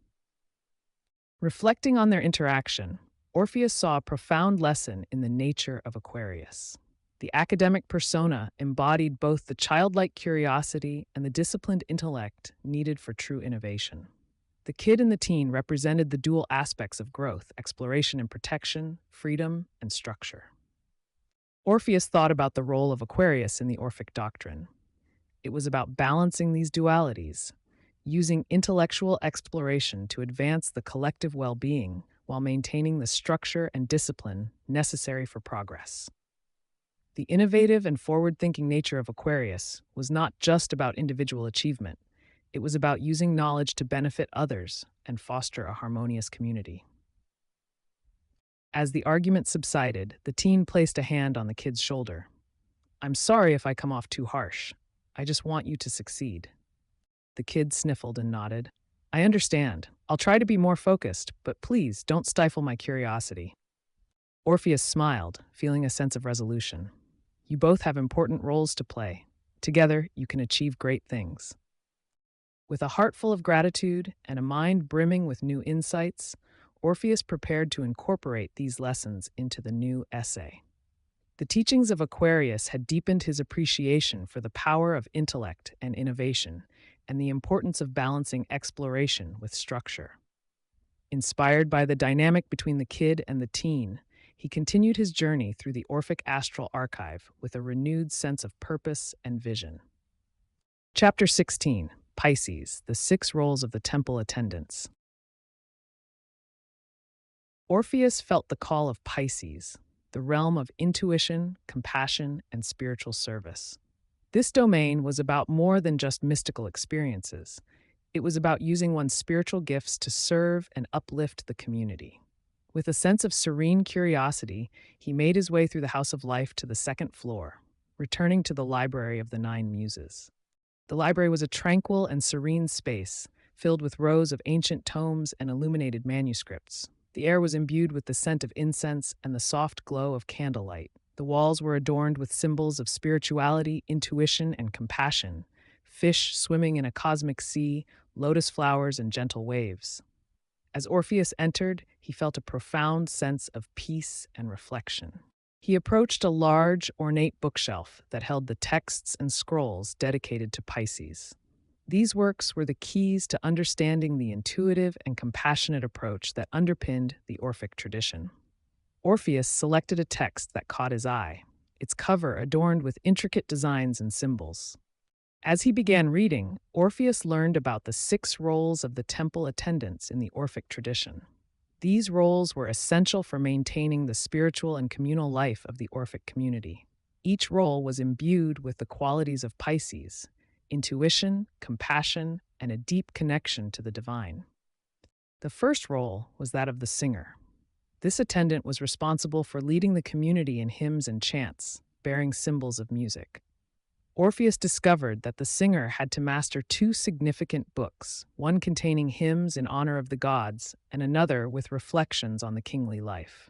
Reflecting on their interaction, Orpheus saw a profound lesson in the nature of Aquarius. The academic persona embodied both the childlike curiosity and the disciplined intellect needed for true innovation. The kid and the teen represented the dual aspects of growth, exploration and protection, freedom and structure. Orpheus thought about the role of Aquarius in the Orphic doctrine. It was about balancing these dualities, using intellectual exploration to advance the collective well-being while maintaining the structure and discipline necessary for progress. The innovative and forward-thinking nature of Aquarius was not just about individual achievement. It was about using knowledge to benefit others and foster a harmonious community. As the argument subsided, the teen placed a hand on the kid's shoulder. "I'm sorry if I come off too harsh. I just want you to succeed." The kid sniffled and nodded. "I understand. I'll try to be more focused, but please don't stifle my curiosity." Orpheus smiled, feeling a sense of resolution. "You both have important roles to play. Together, you can achieve great things." With a heart full of gratitude and a mind brimming with new insights, Orpheus prepared to incorporate these lessons into the new essay. The teachings of Aquarius had deepened his appreciation for the power of intellect and innovation, and the importance of balancing exploration with structure. Inspired by the dynamic between the kid and the teen, he continued his journey through the Orphic astral archive with a renewed sense of purpose and vision. Chapter 16, Pisces, the Six Roles of the Temple Attendants. Orpheus felt the call of Pisces, the realm of intuition, compassion, and spiritual service. This domain was about more than just mystical experiences. It was about using one's spiritual gifts to serve and uplift the community. With a sense of serene curiosity, he made his way through the House of Life to the second floor, returning to the Library of the Nine Muses. The library was a tranquil and serene space, filled with rows of ancient tomes and illuminated manuscripts. The air was imbued with the scent of incense and the soft glow of candlelight. The walls were adorned with symbols of spirituality, intuition, and compassion: fish swimming in a cosmic sea, lotus flowers, and gentle waves. As Orpheus entered, he felt a profound sense of peace and reflection. He approached a large, ornate bookshelf that held the texts and scrolls dedicated to Pisces. These works were the keys to understanding the intuitive and compassionate approach that underpinned the Orphic tradition. Orpheus selected a text that caught his eye, its cover adorned with intricate designs and symbols. As he began reading, Orpheus learned about the 6 roles of the temple attendants in the Orphic tradition. These roles were essential for maintaining the spiritual and communal life of the Orphic community. Each role was imbued with the qualities of Pisces: intuition, compassion, and a deep connection to the divine. The first role was that of the singer. This attendant was responsible for leading the community in hymns and chants, bearing symbols of music. Orpheus discovered that the singer had to master 2 significant books, one containing hymns in honor of the gods and another with reflections on the kingly life.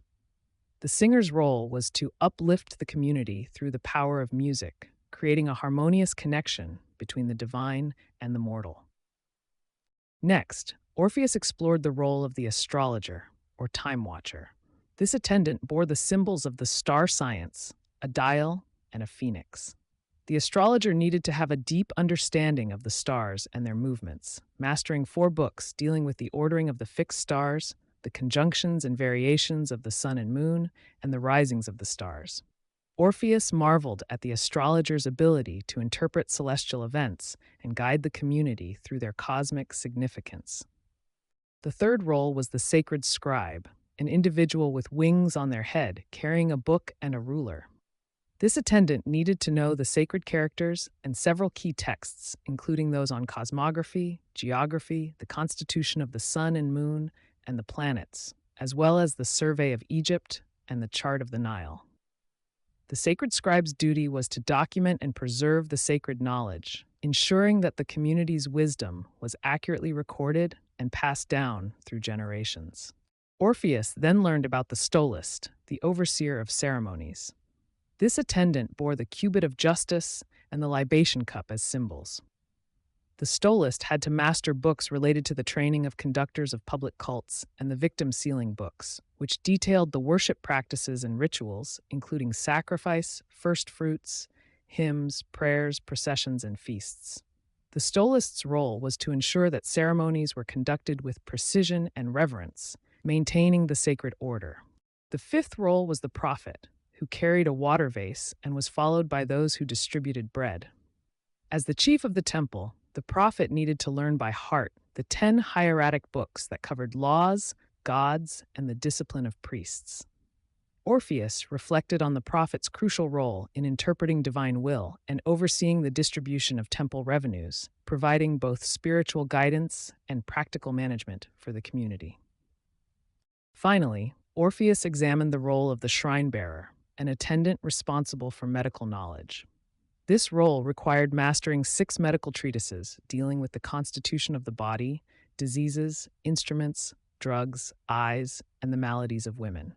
The singer's role was to uplift the community through the power of music, creating a harmonious connection between the divine and the mortal. Next, Orpheus explored the role of the astrologer, or time watcher. This attendant bore the symbols of the star science, a dial, and a phoenix. The astrologer needed to have a deep understanding of the stars and their movements, mastering 4 books dealing with the ordering of the fixed stars, the conjunctions and variations of the sun and moon, and the risings of the stars. Orpheus marveled at the astrologer's ability to interpret celestial events and guide the community through their cosmic significance. The third role was the sacred scribe, an individual with wings on their head, carrying a book and a ruler. This attendant needed to know the sacred characters and several key texts, including those on cosmography, geography, the constitution of the sun and moon, and the planets, as well as the survey of Egypt and the chart of the Nile. The sacred scribe's duty was to document and preserve the sacred knowledge, ensuring that the community's wisdom was accurately recorded and passed down through generations. Orpheus then learned about the stolist, the overseer of ceremonies. This attendant bore the cubit of justice and the libation cup as symbols. The stolist had to master books related to the training of conductors of public cults and the victim sealing books, which detailed the worship practices and rituals, including sacrifice, first fruits, hymns, prayers, processions, and feasts. The stolist's role was to ensure that ceremonies were conducted with precision and reverence, maintaining the sacred order. The fifth role was the prophet, who carried a water vase and was followed by those who distributed bread. As the chief of the temple, the prophet needed to learn by heart the 10 hieratic books that covered laws, gods, and the discipline of priests. Orpheus reflected on the prophet's crucial role in interpreting divine will and overseeing the distribution of temple revenues, providing both spiritual guidance and practical management for the community. Finally, Orpheus examined the role of the shrine bearer, an attendant responsible for medical knowledge. This role required mastering 6 medical treatises dealing with the constitution of the body, diseases, instruments, drugs, eyes, and the maladies of women.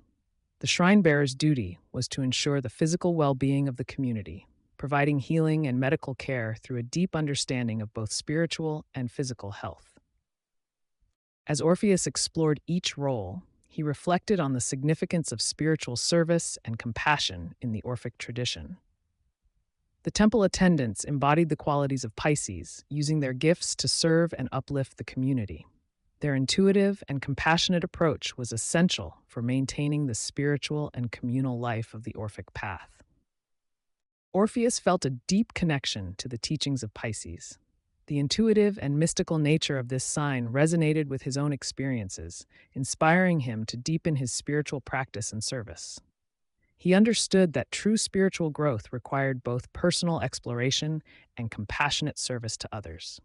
The shrine bearer's duty was to ensure the physical well-being of the community, providing healing and medical care through a deep understanding of both spiritual and physical health. As Orpheus explored each role, he reflected on the significance of spiritual service and compassion in the Orphic tradition. The temple attendants embodied the qualities of Pisces, using their gifts to serve and uplift the community. Their intuitive and compassionate approach was essential for maintaining the spiritual and communal life of the Orphic path. Orpheus felt a deep connection to the teachings of Pisces. The intuitive and mystical nature of this sign resonated with his own experiences, inspiring him to deepen his spiritual practice and service. He understood that true spiritual growth required both personal exploration and compassionate service to others.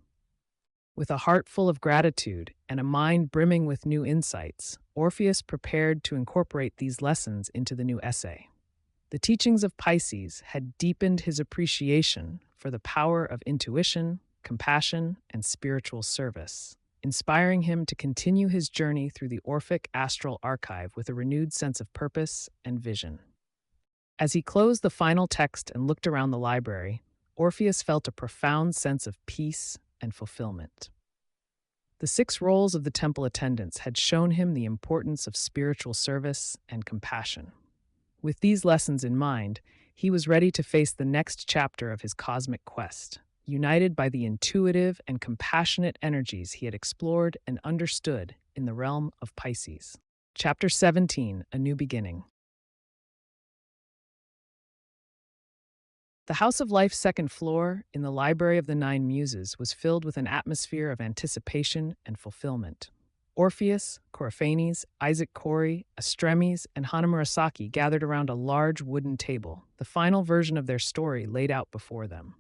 With a heart full of gratitude and a mind brimming with new insights, Orpheus prepared to incorporate these lessons into the new essay. The teachings of Pisces had deepened his appreciation for the power of intuition, compassion, and spiritual service, inspiring him to continue his journey through the Orphic astral archive with a renewed sense of purpose and vision. As he closed the final text and looked around the library, Orpheus felt a profound sense of peace and fulfillment. The 6 roles of the temple attendants had shown him the importance of spiritual service and compassion. With these lessons in mind, he was ready to face the next chapter of his cosmic quest, united by the intuitive and compassionate energies he had explored and understood in the realm of Pisces. Chapter 17, A New Beginning. The House of Life's second floor, in the Library of the Nine Muses, was filled with an atmosphere of anticipation and fulfillment. Orpheus, Coryphanes, Isaac Corey, Astremes, and Hana Murasaki gathered around a large wooden table, the final version of their story laid out before them.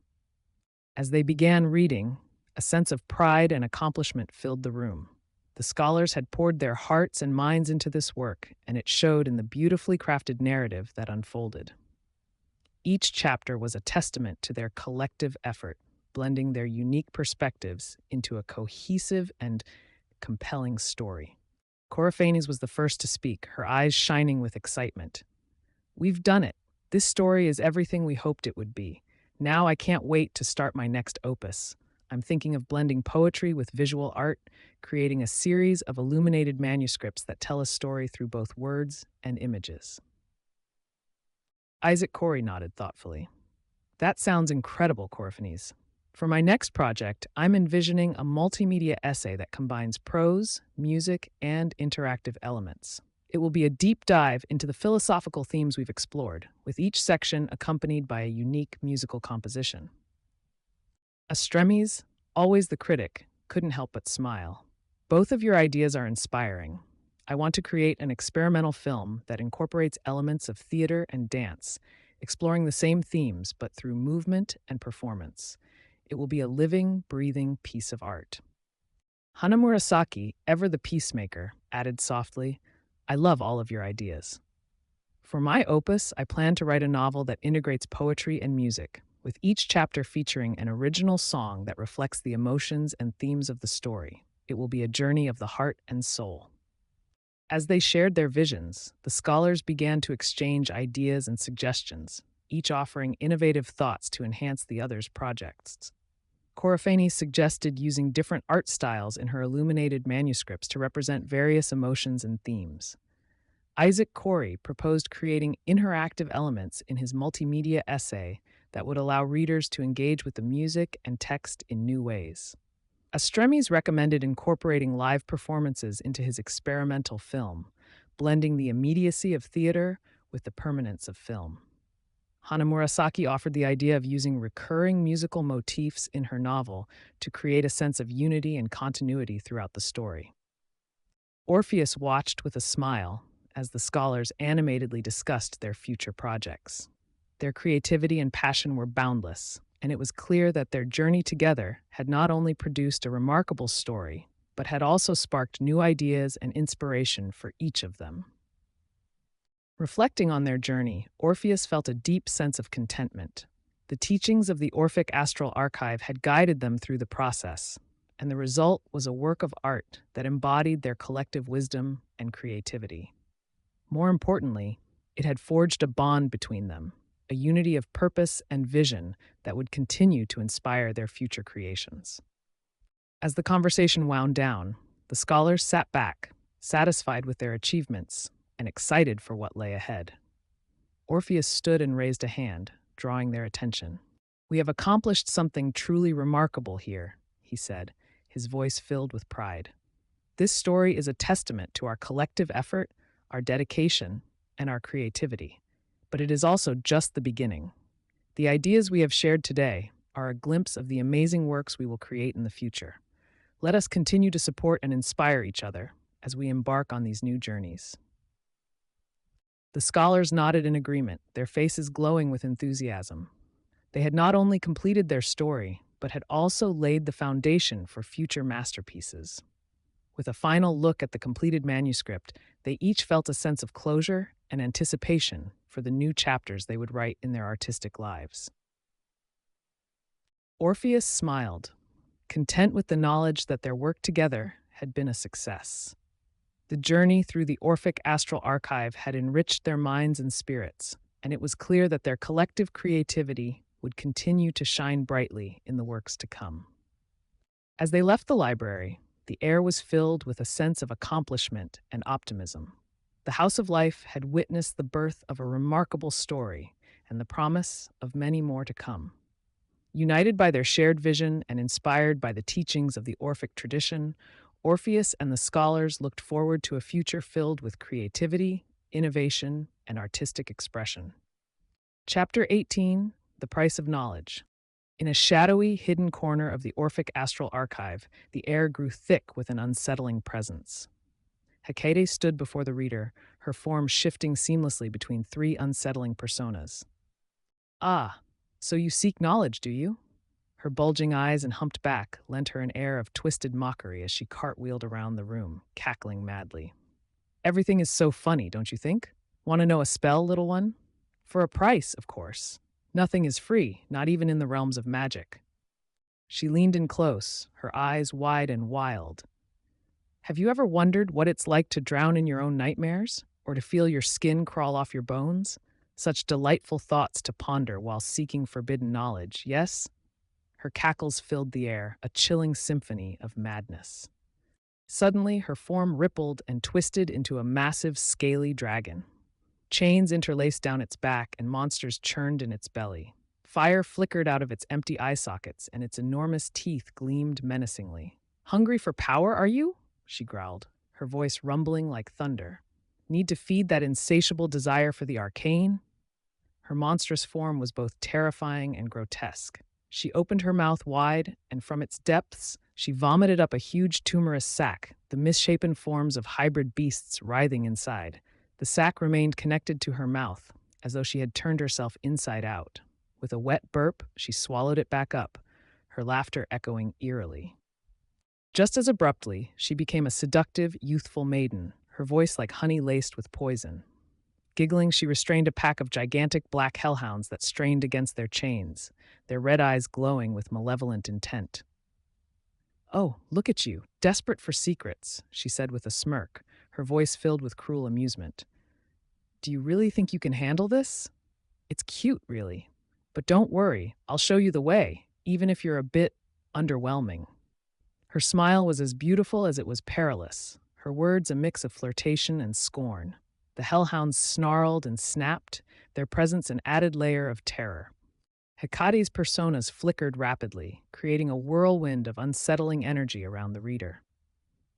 As they began reading, a sense of pride and accomplishment filled the room. The scholars had poured their hearts and minds into this work, and it showed in the beautifully crafted narrative that unfolded. Each chapter was a testament to their collective effort, blending their unique perspectives into a cohesive and compelling story. Coryphanes was the first to speak, her eyes shining with excitement. "We've done it. This story is everything we hoped it would be. Now I can't wait to start my next opus. I'm thinking of blending poetry with visual art, creating a series of illuminated manuscripts that tell a story through both words and images." Isaac Corey nodded thoughtfully. "That sounds incredible, Coryphanes. For my next project, I'm envisioning a multimedia essay that combines prose, music, and interactive elements. It will be a deep dive into the philosophical themes we've explored, with each section accompanied by a unique musical composition." Astremes, always the critic, couldn't help but smile. "Both of your ideas are inspiring. I want to create an experimental film that incorporates elements of theater and dance, exploring the same themes but through movement and performance. It will be a living, breathing piece of art." Hana Murasaki, ever the peacemaker, added softly, "I love all of your ideas. For my opus, I plan to write a novel that integrates poetry and music, with each chapter featuring an original song that reflects the emotions and themes of the story. It will be a journey of the heart and soul." As they shared their visions, the scholars began to exchange ideas and suggestions, each offering innovative thoughts to enhance the other's projects. Coryphanes suggested using different art styles in her illuminated manuscripts to represent various emotions and themes. Isaac Corey proposed creating interactive elements in his multimedia essay that would allow readers to engage with the music and text in new ways. Astremes recommended incorporating live performances into his experimental film, blending the immediacy of theater with the permanence of film. Hana Murasaki offered the idea of using recurring musical motifs in her novel to create a sense of unity and continuity throughout the story. Orpheus watched with a smile as the scholars animatedly discussed their future projects. Their creativity and passion were boundless, and it was clear that their journey together had not only produced a remarkable story, but had also sparked new ideas and inspiration for each of them. Reflecting on their journey, Orpheus felt a deep sense of contentment. The teachings of the Orphic Astral Archive had guided them through the process, and the result was a work of art that embodied their collective wisdom and creativity. More importantly, it had forged a bond between them, a unity of purpose and vision that would continue to inspire their future creations. As the conversation wound down, the scholars sat back, satisfied with their achievements and excited for what lay ahead. Orpheus stood and raised a hand, drawing their attention. We have accomplished something truly remarkable here, he said, his voice filled with pride. This story is a testament to our collective effort, our dedication, and our creativity. But it is also just the beginning. The ideas we have shared today are a glimpse of the amazing works we will create in the future. Let us continue to support and inspire each other as we embark on these new journeys. The scholars nodded in agreement, their faces glowing with enthusiasm. They had not only completed their story, but had also laid the foundation for future masterpieces. With a final look at the completed manuscript, they each felt a sense of closure and anticipation for the new chapters they would write in their artistic lives. Orpheus smiled, content with the knowledge that their work together had been a success. The journey through the Orphic astral archive had enriched their minds and spirits, and it was clear that their collective creativity would continue to shine brightly in the works to come. As they left the library, the air was filled with a sense of accomplishment and optimism. The House of Life had witnessed the birth of a remarkable story and the promise of many more to come. United by their shared vision and inspired by the teachings of the Orphic tradition, Orpheus and the scholars looked forward to a future filled with creativity, innovation, and artistic expression. Chapter 18: The Price of Knowledge. In a shadowy, hidden corner of the Orphic astral archive, the air grew thick with an unsettling presence. Hecate stood before the reader, her form shifting seamlessly between three unsettling personas. Ah, so you seek knowledge, do you? Her bulging eyes and humped back lent her an air of twisted mockery as she cartwheeled around the room, cackling madly. Everything is so funny, don't you think? Want to know a spell, little one? For a price, of course. Nothing is free, not even in the realms of magic. She leaned in close, her eyes wide and wild. Have you ever wondered what it's like to drown in your own nightmares, or to feel your skin crawl off your bones? Such delightful thoughts to ponder while seeking forbidden knowledge, yes? Her cackles filled the air, a chilling symphony of madness. Suddenly, her form rippled and twisted into a massive, scaly dragon. Chains interlaced down its back and monsters churned in its belly. Fire flickered out of its empty eye sockets and its enormous teeth gleamed menacingly. Hungry for power, are you? She growled, her voice rumbling like thunder. Need to feed that insatiable desire for the arcane? Her monstrous form was both terrifying and grotesque. She opened her mouth wide, and from its depths, she vomited up a huge tumorous sac, the misshapen forms of hybrid beasts writhing inside. The sac remained connected to her mouth, as though she had turned herself inside out. With a wet burp, she swallowed it back up, her laughter echoing eerily. Just as abruptly, she became a seductive, youthful maiden, her voice like honey laced with poison. Giggling, she restrained a pack of gigantic black hellhounds that strained against their chains, their red eyes glowing with malevolent intent. "Oh, look at you, desperate for secrets," she said with a smirk, her voice filled with cruel amusement. "Do you really think you can handle this? It's cute, really. But don't worry, I'll show you the way, even if you're a bit underwhelming." Her smile was as beautiful as it was perilous, her words a mix of flirtation and scorn. The hellhounds snarled and snapped, their presence an added layer of terror. Hecate's personas flickered rapidly, creating a whirlwind of unsettling energy around the reader.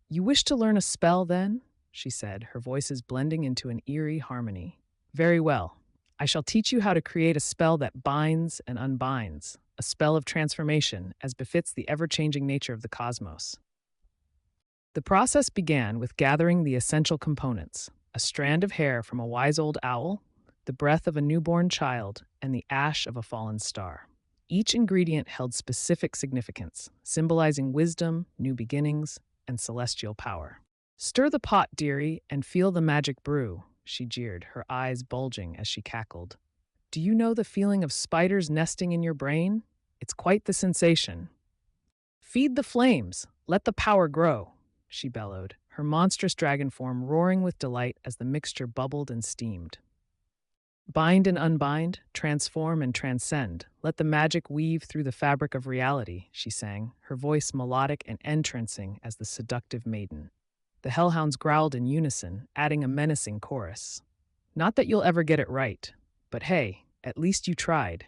"You wish to learn a spell, then?" she said, her voices blending into an eerie harmony. "Very well. I shall teach you how to create a spell that binds and unbinds, a spell of transformation, as befits the ever-changing nature of the cosmos." The process began with gathering the essential components: a strand of hair from a wise old owl, the breath of a newborn child, and the ash of a fallen star. Each ingredient held specific significance, symbolizing wisdom, new beginnings, and celestial power. "Stir the pot, dearie, and feel the magic brew," she jeered, her eyes bulging as she cackled. "Do you know the feeling of spiders nesting in your brain? It's quite the sensation." "Feed the flames, let the power grow," she bellowed, her monstrous dragon form roaring with delight as the mixture bubbled and steamed. "Bind and unbind, transform and transcend. Let the magic weave through the fabric of reality," she sang, her voice melodic and entrancing as the seductive maiden. The hellhounds growled in unison, adding a menacing chorus. "Not that you'll ever get it right, but hey, at least you tried."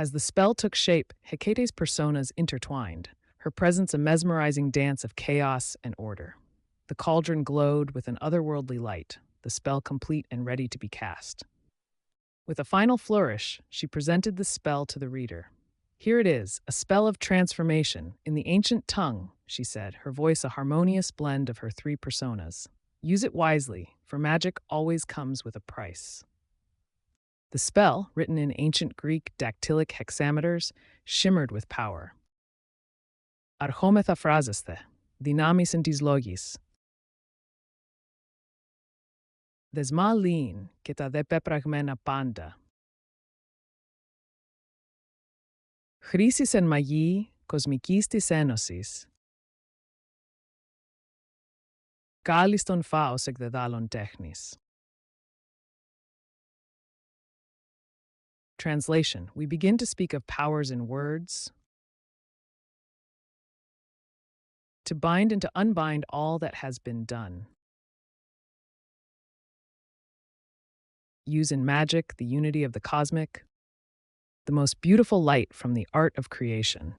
As the spell took shape, Hecate's personas intertwined, her presence a mesmerizing dance of chaos and order. The cauldron glowed with an otherworldly light, the spell complete and ready to be cast. With a final flourish, she presented the spell to the reader. Here it is, a spell of transformation. In the ancient tongue, she said, her voice a harmonious blend of her three personas. Use it wisely, for magic always comes with a price. The spell, written in ancient Greek dactylic hexameters, shimmered with power. Archometha phraseste, dynamis en tis logis. Desma lin, και τα δε πεπραγμένα πάντα. Χρήσης εν μαγεί κοσμικής της ένωσης. Κάλλιστον φάος εκ δεδάλων τέχνης. Translation: We begin to speak of powers in words, to bind and to unbind all that has been done. Use in magic the unity of the cosmic, the most beautiful light from the art of creation.